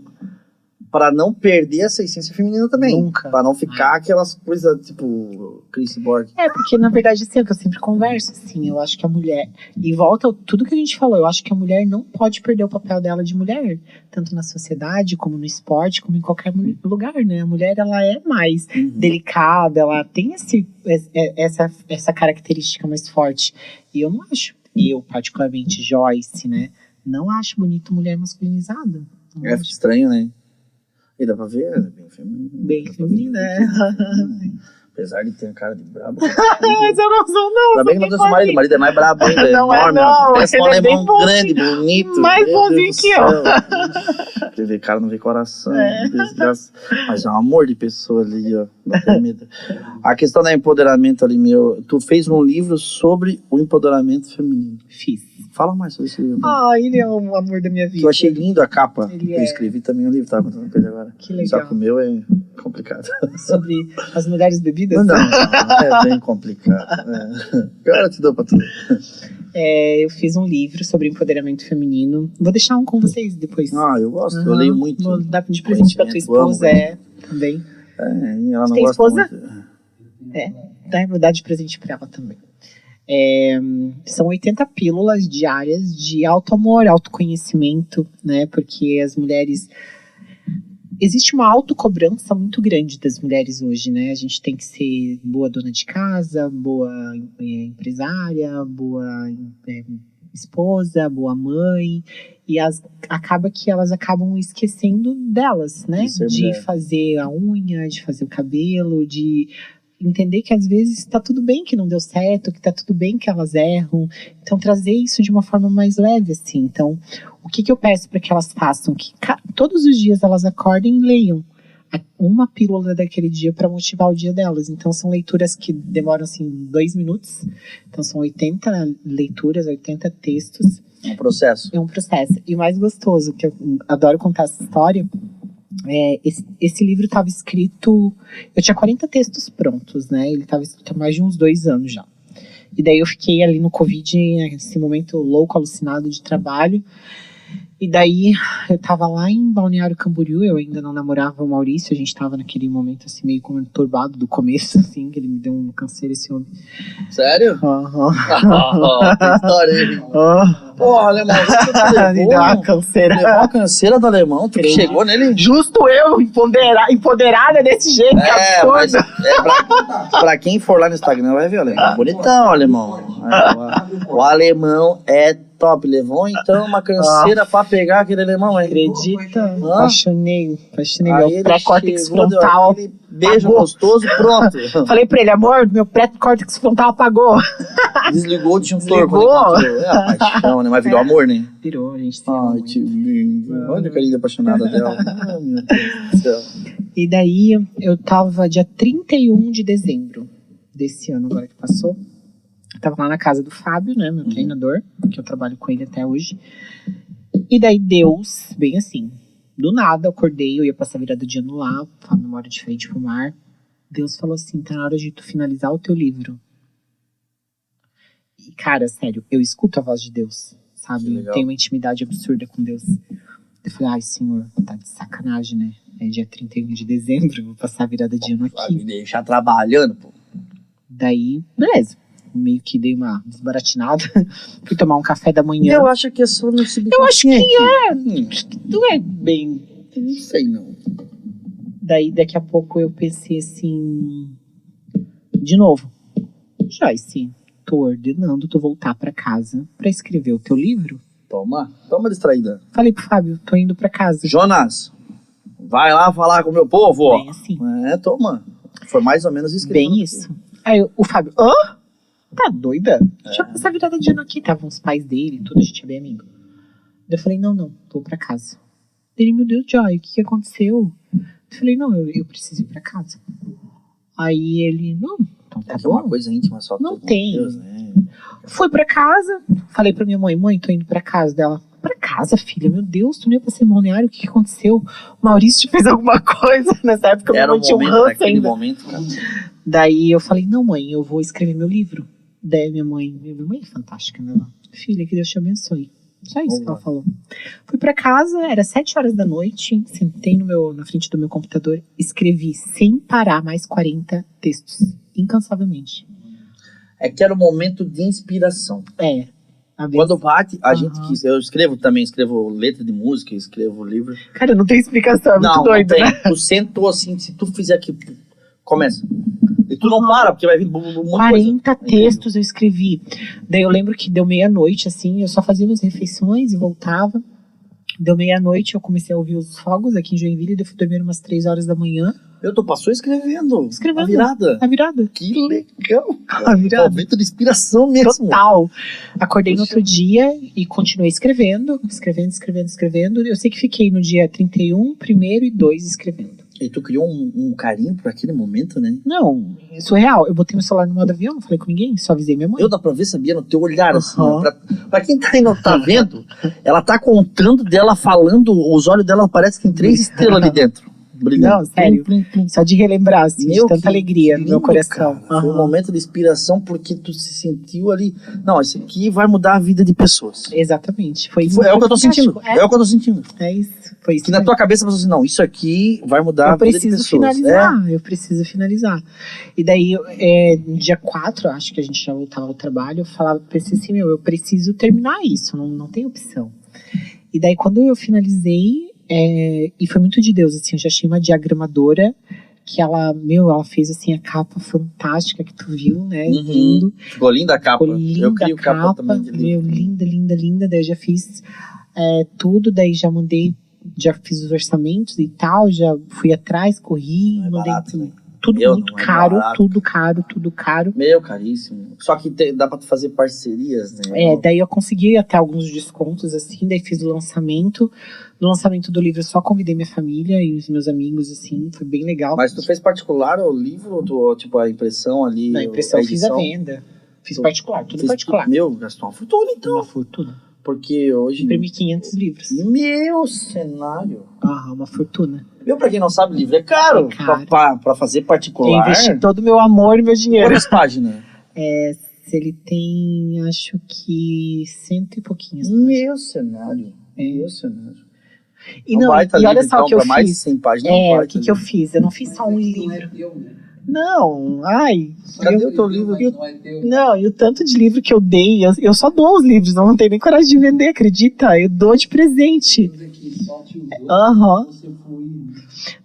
para não perder essa essência feminina também. Nunca. Para não ficar aquelas coisas tipo Chris Borg. Porque na verdade, assim, é o que eu sempre converso, assim, eu acho que a mulher, e volta tudo que a gente falou, eu acho que a mulher não pode perder o papel dela de mulher, tanto na sociedade, como no esporte, como em qualquer lugar, né? A mulher, ela é mais delicada, ela tem essa característica mais forte. E eu não acho, eu particularmente, Joyce, né? Não acho bonito mulher masculinizada. É estranho, né? E dá pra ver, é bem feminina. Bem feminina, né? Apesar de ter a cara de brabo. Mas eu não sou, não. Ainda bem que não tem seu marido. O marido é mais brabo ainda. Não é é, enorme. não. Parece um alemão grande, bonito. Mais bonzinho que eu. Quer ver, cara não vê coração. Desgraça. Mas é um amor de pessoa ali, ó. A questão do empoderamento ali, tu fez um livro sobre o empoderamento feminino. Fiz. Fala mais sobre esse livro. Ele é o amor da minha vida. Eu achei lindo a capa. Eu escrevi também um livro, tava contando pra ele agora. Que legal. Só que o meu é complicado. Sobre as mulheres bebidas? Não, é bem complicado. Pior eu te dou pra tudo. Eu fiz um livro sobre empoderamento feminino. Vou deixar um com vocês depois. Eu gosto, eu leio muito. Vou dar de presente pra tua esposa, também. Ela não tem gosta esposa? Muito. Vou dar de presente pra ela também. São 80 pílulas diárias de auto-amor, autoconhecimento, né? Porque as mulheres... Existe uma autocobrança muito grande das mulheres hoje, né? A gente tem que ser boa dona de casa, boa empresária, boa esposa, boa mãe. E acaba que elas acabam esquecendo delas, né? De fazer a unha, de fazer o cabelo, de... entender que às vezes tá tudo bem que não deu certo, que tá tudo bem que elas erram. Então, trazer isso de uma forma mais leve, assim. Então, o que eu peço para que elas façam? Que todos os dias elas acordem e leiam uma pílula daquele dia para motivar o dia delas. Então, são leituras que demoram, assim, 2 minutos. Então, são 80 leituras, 80 textos. É um processo. É um processo. E o mais gostoso, que eu adoro contar essa história... esse livro estava escrito... Eu tinha 40 textos prontos, né? Ele estava escrito há mais de uns 2 anos já. E daí eu fiquei ali no Covid, nesse momento louco, alucinado de trabalho. E daí eu tava lá em Balneário Camboriú, eu ainda não namorava o Maurício, a gente tava naquele momento assim, meio conturbado do começo, assim, que ele me deu um câncer, esse homem. Sério? Que história aí. Porra, alemão, você me deu uma canseira. Levou a canseira do alemão, tu chegou nele? Justo eu, empoderada desse jeito, que absurdo. Pra quem for lá no Instagram vai ver o alemão. Bonitão, alemão. O alemão é top. Levou então uma canseira pra pegar aquele alemão, hein? Acredita? Apaixonei meu pré-córtex frontal. Beijo Apagou. gostoso, pronto. Falei pra ele, amor, meu pré-córtex frontal apagou. Desligou o disjuntor. Desligou. É a paixão, né? Mas virou amor, né? Virou, a gente se ama Ai, muito. que lindo. Olha a carinha apaixonada dela. Ai, meu Deus do céu. E daí, eu tava dia 31 de dezembro desse ano, agora que passou. Eu tava lá na casa do Fábio, né, meu treinador, que eu trabalho com ele até hoje. E daí Deus, bem assim, do nada, eu acordei, eu ia passar a virada de ano lá, o Fábio mora de frente pro mar. Deus falou assim, tá na hora de tu finalizar o teu livro. E, cara, sério, eu escuto a voz de Deus, Que sabe? legal. Tenho uma intimidade absurda com Deus. Eu falei, ai, Senhor, tá de sacanagem, né? É dia 31 de dezembro, eu vou passar a virada de ano Vai aqui. me deixar trabalhando, pô. Daí, beleza. Meio que dei uma desbaratinada. Fui tomar um café da manhã. Eu acho que é só no Eu acho que subconsciente. não é bem. Não sei, não. Daí, daqui a pouco, eu pensei assim. De novo. Joyce, tô ordenando tu voltar pra casa pra escrever o teu livro. Toma distraída. Falei pro Fábio, tô indo pra casa. Jonas, vai lá falar com o meu povo. Bem assim. É, toma. Foi mais ou menos isso que Bem ele isso. Aí o Fábio, hã? Tá doida? Deixa eu passar a virada de ano aqui. Estavam os pais dele, tudo, a gente é bem amigo. Daí eu falei, não, tô pra casa. Ele, meu Deus, Joy, o que aconteceu? Eu falei, não, eu preciso ir pra casa. Aí ele, não, então tá É que é uma bom. coisa íntima só. Não tudo, tem. Deus, né? Fui pra casa, falei pra minha mãe, tô indo pra casa dela. Pra casa, filha, meu Deus, tu não ia pra seminário, o que aconteceu? O Maurício te fez alguma coisa nessa época, minha Era mãe um tinha um momento, ranço naquele ainda. momento, cara. Daí eu falei, não, mãe, eu vou escrever meu livro. Daí minha mãe é fantástica, né? Ela, filha, que Deus te abençoe. Só isso que ela falou. Fui pra casa, era 7 horas da noite, sentei na frente do meu computador, escrevi sem parar mais 40 textos, incansavelmente. É que era um momento de inspiração. É. A vez- Quando bate, a Aham. gente que eu escrevo também, escrevo letra de música, escrevo livro. Cara, não tem explicação, é muito Não, doido, não tem. né? Tu sentou assim, se tu fizer aqui, começa. E tu não para, porque vai vir muita coisa. 40 textos eu escrevi. Daí eu lembro que deu meia-noite, assim, eu só fazia minhas refeições e voltava. Deu meia-noite, eu comecei a ouvir os fogos aqui em Joinville, daí eu fui dormir umas 3 horas da manhã. Tu passou escrevendo. Escrevendo. A virada. A virada. Que legal, cara. A virada. Momento de inspiração mesmo. Total. Acordei no Puxa. outro dia e continuei escrevendo. Eu sei que fiquei no dia 31, 1º e 2 escrevendo. E tu criou um carinho por aquele momento, né? Não, é surreal. Eu botei meu celular no modo avião, não falei com ninguém, só avisei minha mãe. Eu dá pra ver, sabia, no teu olhar, assim. Aham. Ó, pra quem tá aí não tá vendo, ela tá contando dela, falando, os olhos dela parece que tem 3 estrelas ali dentro. Brilhando. Não, sério. Plim, plim, plim. Só de relembrar, assim, de tanta que alegria no lindo, meu coração. cara. Foi um Aham. momento de inspiração porque tu se sentiu ali. Não, isso aqui vai mudar a vida de pessoas. Exatamente. Foi É o que eu tô sentindo. fantástico. É o que eu tô sentindo. É isso. Foi isso. Que na tua cabeça você assim, não, isso aqui vai mudar a Eu vida de preciso pessoas. finalizar, eu preciso finalizar. E daí, no dia 4, acho que a gente já voltava ao trabalho, eu falava, pensei assim, eu preciso terminar isso, não tem opção. E daí, quando eu finalizei, e foi muito de Deus, assim, eu já achei uma diagramadora, que ela fez, assim, a capa fantástica que tu viu, né, Uhum. lindo. Ficou linda a capa. Ficou linda Eu crio a capa, também de livro. linda. Daí eu já fiz tudo, daí já fiz os orçamentos e tal, já fui atrás, corri, Não é mandei barato, né? tudo Meu, muito não é caro, barato. tudo caro. Meu, caríssimo. Só que dá pra tu fazer parcerias, né? Daí eu consegui até alguns descontos, assim, daí fiz o lançamento. No lançamento do livro eu só convidei minha família e os meus amigos, assim, foi bem legal. Mas tu fez particular o livro, ou tipo, a impressão ali? Na impressão eu fiz a edição? venda. Fiz Tu particular, tudo Fez particular. Meu, gastou uma fortuna então. Uma fortuna. Porque hoje... Imprimi 500 livros. Meu cenário. Uma fortuna. Meu, pra quem não sabe, livro é caro. É caro. Pra fazer Eu particular. investi todo o meu amor e meu dinheiro. Quantas páginas? Se ele tem, acho que 100 e pouquinhos. Meu cenário. É. Meu cenário. E, não, baita e livro, olha só então, o que eu pra mais de fiz. 100 páginas. O que eu fiz? Eu não fiz só um Não é livro. teu, né? Não, Cadê o teu livro? Mas não é teu. Não, e o tanto de livro que eu dei, eu só dou os livros, não tenho nem coragem de vender, acredita? Eu dou de presente. Deus aqui só te usou. Aham. Você foi.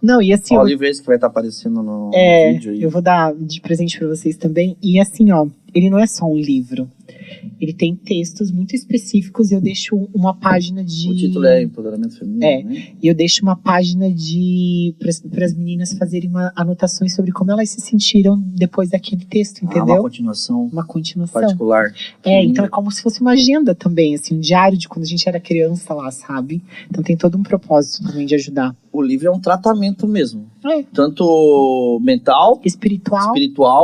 Não, e assim, Ó, o livro esse que vai estar aparecendo no vídeo aí. eu vou dar de presente pra vocês também. E assim, ó, ele não é só um livro. ele tem textos muito específicos e eu deixo uma página de... O título é Empoderamento Feminino, né? E eu deixo uma página para as meninas fazerem anotações sobre como elas se sentiram depois daquele texto, entendeu? Uma continuação. Uma continuação. Particular. Então é como se fosse uma agenda também, assim, um diário de quando a gente era criança lá, sabe? Então tem todo um propósito também de ajudar. O livro é um tratamento mesmo. É. Tanto mental, espiritual.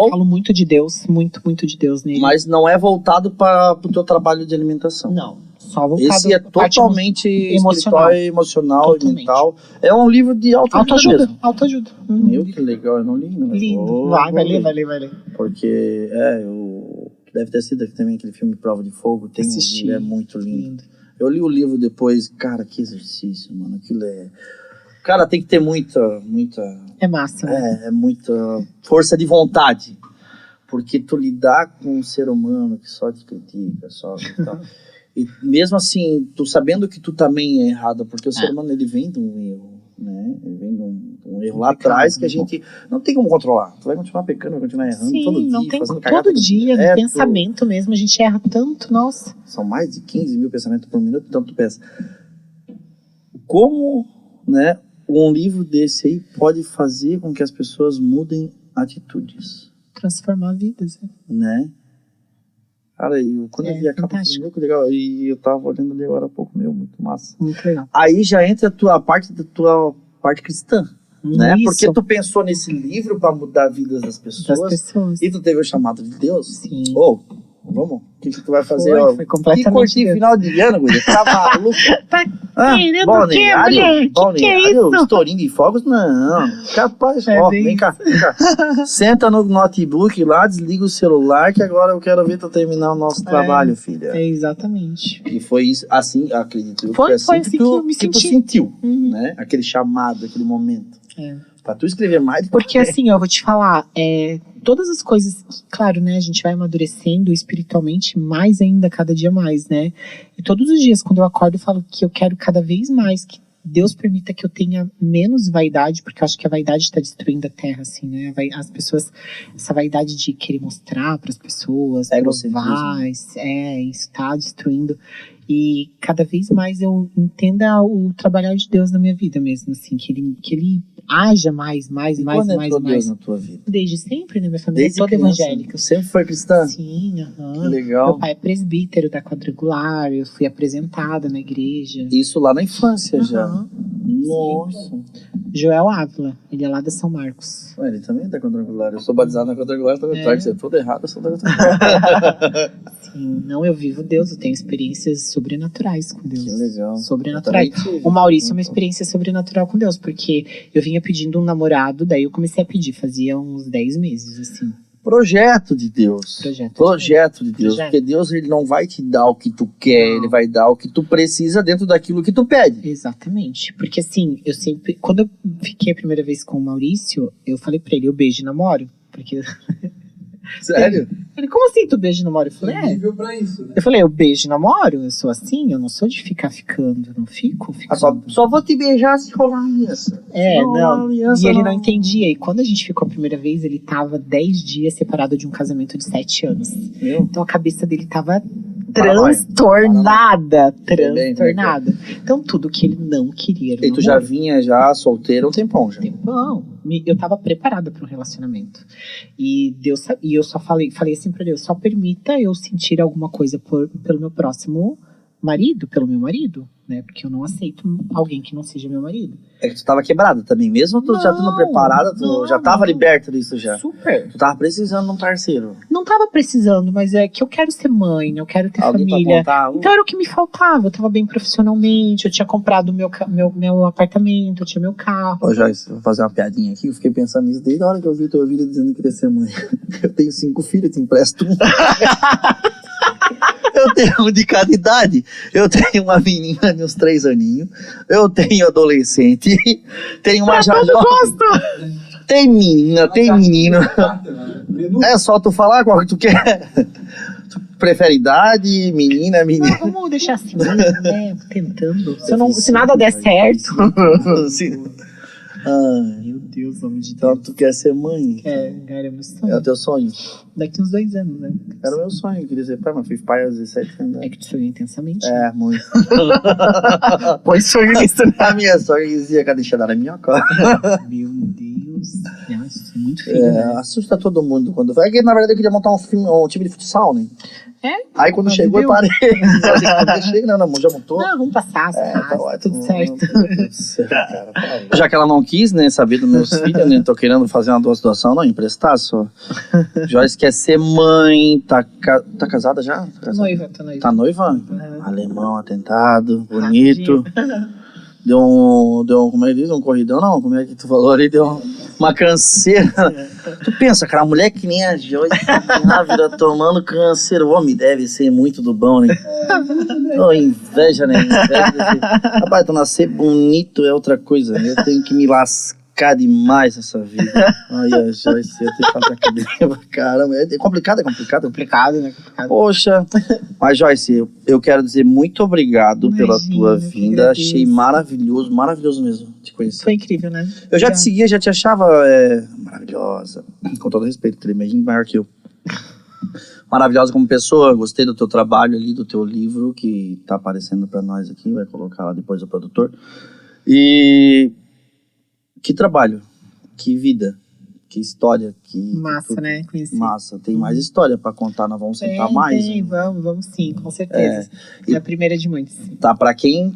Falo muito de Deus, muito de Deus nele. Mas não é voltado para o teu trabalho de alimentação. Não, só voltado Esse é totalmente espiritual, emocional e mental. É um livro de autoajuda mesmo. Autoajuda. Meu, que legal, eu não li. Não, lindo. Vai ler. Porque, deve ter sido também aquele filme Prova de Fogo. Tem Assisti. É muito lindo. Eu li o livro depois, cara, que exercício, mano. Aquilo é... Cara, tem que ter muita... É massa, né? É muita força de vontade. Porque tu lidar com um ser humano que só te critica, só e tal. E mesmo assim, tu sabendo que tu também é errado, porque o ser humano, ele vem de um erro, né? Ele vem de um erro lá atrás que a gente não tem como controlar. Tu vai continuar pecando, vai continuar errando todo dia, não tem, fazendo cagada. Todo dia, no pensamento mesmo, a gente erra tanto, nossa. São mais de 15 mil pensamentos por minuto, então tu pensa. Como, né, um livro desse aí pode fazer com que as pessoas mudem atitudes? Transformar vidas, né? Cara, quando eu vi a capa, meu, que legal. E eu tava olhando ali agora há pouco, muito massa. Muito legal. Aí já entra a parte cristã, né? Isso. Porque tu pensou nesse livro para mudar a vida das pessoas. E tu teve o chamado de Deus. Sim. Vamos? O que tu vai fazer? Foi completamente. Que curtir final de ano, Guilherme. Tá maluco? Tá querendo o quê, mulher? Que é isso? Estourinho de fogos? Não. Capaz. Vem cá. Senta no notebook lá, desliga o celular, que agora eu quero ver tu terminar o nosso trabalho, filha. É, exatamente. E foi isso, assim, acredito. Foi assim que eu me senti. Tu sentiu, né? Aquele chamado, aquele momento. Pra tu escrever mais. Porque assim, eu vou te falar, todas as coisas, claro, né, a gente vai amadurecendo espiritualmente mais ainda, cada dia mais, né? E todos os dias, quando eu acordo, eu falo que eu quero cada vez mais que Deus permita que eu tenha menos vaidade, porque eu acho que a vaidade está destruindo a terra, assim, né? As pessoas, essa vaidade de querer mostrar para as pessoas, provar, isso está destruindo. E cada vez mais eu entenda o trabalhar de Deus na minha vida mesmo, assim, que ele haja mais. Quando entrou Deus na tua vida? Desde sempre, né? Minha família é toda evangélica. Sempre foi cristã? Sim, Que legal. Meu pai é presbítero da Quadrangular, eu fui apresentada na igreja. Isso lá na infância já? Nossa. Joel Ávila, ele é lá da São Marcos. Ele também é da Quadrangular. Eu sou batizado na Quadrangular, você é todo errado, eu sou da Quadrangular. Sim, não, eu vivo Deus, eu tenho experiências sobrenaturais com Deus. Que legal. Sobrenaturais. O Maurício é uma experiência sobrenatural com Deus, porque eu vinha pedindo um namorado, daí eu comecei a pedir, fazia uns 10 meses, assim. Projeto de Deus. Projeto de Deus. Porque Deus, ele não vai te dar o que tu quer, ele vai dar o que tu precisa dentro daquilo que tu pede. Exatamente. Porque assim, eu sempre... Quando eu fiquei a primeira vez com o Maurício, eu falei pra ele, eu beijo e namoro. Porque... Sério? Ele, como assim tu beija e namora? Eu falei, nível pra isso, né? Eu falei, eu beijo e namoro? Eu sou assim, eu não sou de ficar ficando, eu não fico ficando. Só vou te beijar se rolar aliança. Não. E ele não entendia. E quando a gente ficou a primeira vez, ele tava 10 dias separado de um casamento de 7 anos. Então a cabeça dele tava transtornada. Então tudo que ele não queria. E tu já vinha solteiro um tempão já? Eu tava preparada para um relacionamento. E eu só falei assim pra Deus, só permita eu sentir alguma coisa pelo meu próximo marido, pelo meu marido, né? Porque eu não aceito alguém que não seja meu marido. É que tu tava quebrada também, mesmo tu já estando preparada, tu já tava liberta disso já. Super. Tu tava precisando de um parceiro. Não tava precisando, mas é que eu quero ser mãe, eu quero ter família. Então era o que me faltava, eu tava bem profissionalmente, eu tinha comprado meu apartamento, eu tinha meu carro. Ô Joyce, vou fazer uma piadinha aqui, eu fiquei pensando nisso desde a hora que eu vi teu vídeo dizendo que queria ser mãe. Eu tenho 5 filhos, te empresto um. Eu tenho um de cada idade. Eu tenho uma menina de uns 3 aninhos. Eu tenho adolescente. Tenho uma jovem. Tem menina, tem menino. É só tu falar qual que tu quer. Tu prefere idade, menina. Não, vamos deixar assim, né? Tentando. Se nada der certo. Ah, Meu Deus, homem de então Deus. tu quer ser mãe? Era meu sonho. É o teu sonho? Daqui uns 2 anos, né? Era o meu sonho, eu queria ser pai, mas fui pai aos 17 anos. É que tu sonhou intensamente. É, muito. Pois sonho nisso, né? A minha sogra dizia que a deixada era minha cara. Meu Deus. Nossa, é muito feio, né? Assusta todo mundo quando foi. É que na verdade eu queria montar um time de futsal, né? É? Aí quando Mas chegou eu viu? parei. Quando eu cheguei, não, já montou. Não, vamos passar, Tá ótimo. tudo certo. Meu Deus do céu, cara, já que ela não quis, né, saber dos meus filhos, né, tô querendo fazer uma doação, não, emprestar só. Joyce quer ser mãe, tá casada já? Tô noiva. Tá noiva? Uhum. Alemão, atentado, bonito. Deu como é que diz? Um corridão, não? Como é que tu falou ali? Deu uma canseira. Tu pensa, cara, a mulher que nem a Joyce, grávida, tomando câncer. O homem deve ser muito do bom, né? Oh, inveja, né? Inveja desse... Rapaz, tu nascer bonito é outra coisa. Eu tenho que me lascar demais nessa vida. Ai, a Joyce, eu tenho que fazer academia. Caramba, é complicado. Complicado, né? Complicado. Poxa, mas Joyce, eu quero dizer muito obrigado pela tua eu que vinda. agradeço. Achei maravilhoso mesmo te conhecer. Foi incrível, né? Eu já te seguia, já te achava maravilhosa, com todo respeito, que ele é bem maior que eu. Maravilhosa como pessoa, gostei do teu trabalho ali, do teu livro, que tá aparecendo pra nós aqui, vai colocar lá depois o produtor. E que trabalho, que vida, que história, que Massa, tudo. né? Conheci. Massa, tem mais história pra contar, nós vamos sentar mais. Tem, vamos sim, com certeza. É a primeira de muitas. Tá, pra quem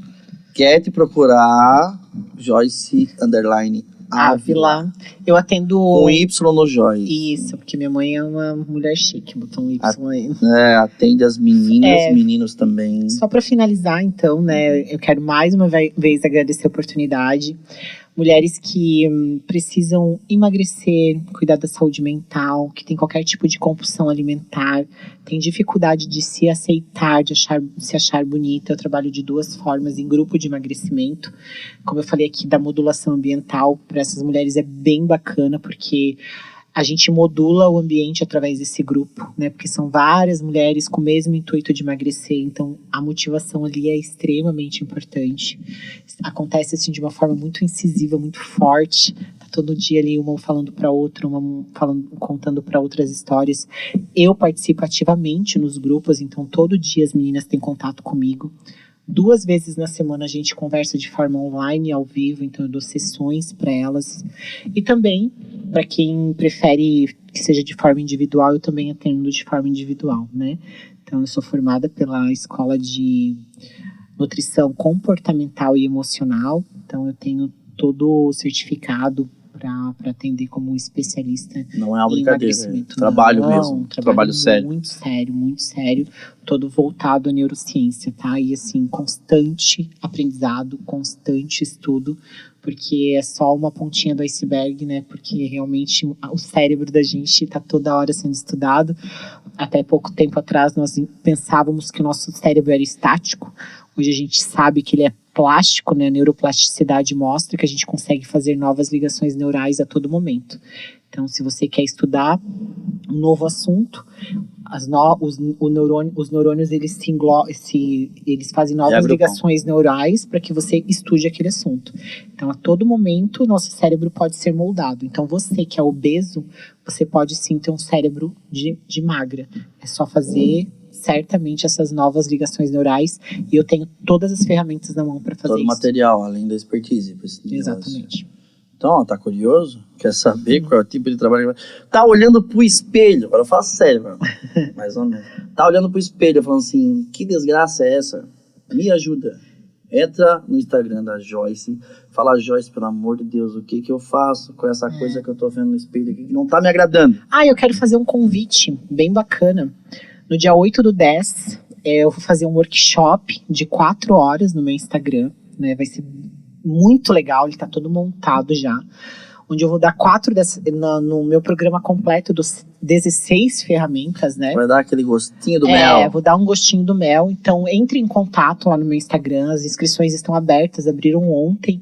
quer te procurar, Joyce _ Ávila. Eu atendo. Com Y no Joyce. Isso, porque minha mãe é uma mulher chique, botou um Y aí. Atende as meninas, meninos também. Só para finalizar, então, né, eu quero mais uma vez agradecer a oportunidade. Mulheres que precisam emagrecer, cuidar da saúde mental, que tem qualquer tipo de compulsão alimentar, tem dificuldade de se aceitar, de se achar bonita. Eu trabalho de 2 formas, em grupo de emagrecimento. Como eu falei aqui, da modulação ambiental, para essas mulheres é bem bacana, porque a gente modula o ambiente através desse grupo, né? Porque são várias mulheres com o mesmo intuito de emagrecer, então a motivação ali é extremamente importante. Acontece assim de uma forma muito incisiva, muito forte. Tá todo dia ali uma falando para outra, contando para outras histórias. Eu participo ativamente nos grupos, então todo dia as meninas têm contato comigo. 2 vezes na semana a gente conversa de forma online, ao vivo, então eu dou sessões para elas. E também, para quem prefere que seja de forma individual, eu também atendo de forma individual, né? Então eu sou formada pela Escola de Nutrição Comportamental e Emocional, então eu tenho todo o certificado para atender como especialista. Não é uma brincadeira, é trabalho mesmo, trabalho sério. Muito sério, todo voltado à neurociência, tá? E assim, constante aprendizado, constante estudo, porque é só uma pontinha do iceberg, né? Porque realmente o cérebro da gente está toda hora sendo estudado. Até pouco tempo atrás nós pensávamos que o nosso cérebro era estático. Hoje a gente sabe que ele é plástico, né? A neuroplasticidade mostra que a gente consegue fazer novas ligações neurais a todo momento. Então, se você quer estudar um novo assunto, os neurônios eles eles fazem novas ligações neurais para que você estude aquele assunto. Então, a todo momento, o nosso cérebro pode ser moldado. Então, você que é obeso, você pode sim ter um cérebro de magra. É só fazer certamente essas novas ligações neurais, e eu tenho todas as ferramentas na mão para fazer todo isso. Todo material, além da expertise. Exatamente. Então, ó, tá curioso? Quer saber qual é o tipo de trabalho? Tá olhando pro espelho, agora eu falo sério, mano. Mais ou menos. Tá olhando pro espelho, falando assim, que desgraça é essa? Me ajuda. Entra no Instagram da Joyce, fala, Joyce, pelo amor de Deus, o que eu faço com essa coisa que eu tô vendo no espelho aqui que não tá me agradando? Eu quero fazer um convite bem bacana. No dia 8/10, eu vou fazer um workshop de 4 horas no meu Instagram, né? Vai ser muito legal, ele tá todo montado já. Onde eu vou dar 4 no meu programa completo dos 16 ferramentas, né? Vai dar aquele gostinho do mel. Vou dar um gostinho do mel. Então, entre em contato lá no meu Instagram. As inscrições estão abertas, abriram ontem.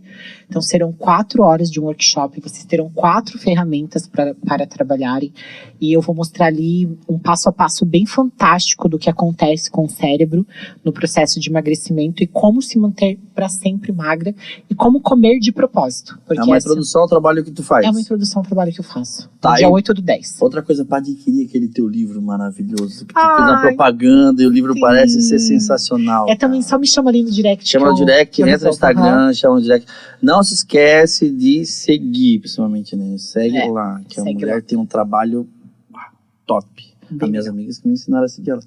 Então, serão 4 horas de um workshop. Vocês terão 4 ferramentas para trabalharem. E eu vou mostrar ali um passo a passo bem fantástico do que acontece com o cérebro no processo de emagrecimento e como se manter para sempre magra e como comer de propósito. É uma introdução ao trabalho que tu faz. É uma introdução ao trabalho que eu faço. Tá, dia 8/10. Outra coisa para adquirir aquele teu livro maravilhoso. Que tu fez uma propaganda e o livro parece ser sensacional. Também só me chama ali no direct. Chama no direct, entra no Instagram, chama no direct. Não se esquece de seguir, principalmente, né? Segue lá, que segue a mulher lá. tem um trabalho top. Bem As minhas legal. amigas que me ensinaram a seguir ela.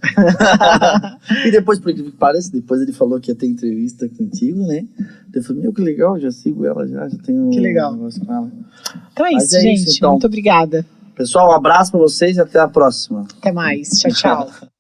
E depois, por que parece, depois ele falou que ia ter entrevista contigo, né? Eu falei, meu, que legal, já sigo ela, já tenho Que legal. um negócio com ela. Então é Mas isso, é gente. isso, então. Muito obrigada. Pessoal, um abraço pra vocês e até a próxima. Até mais. Tchau, tchau.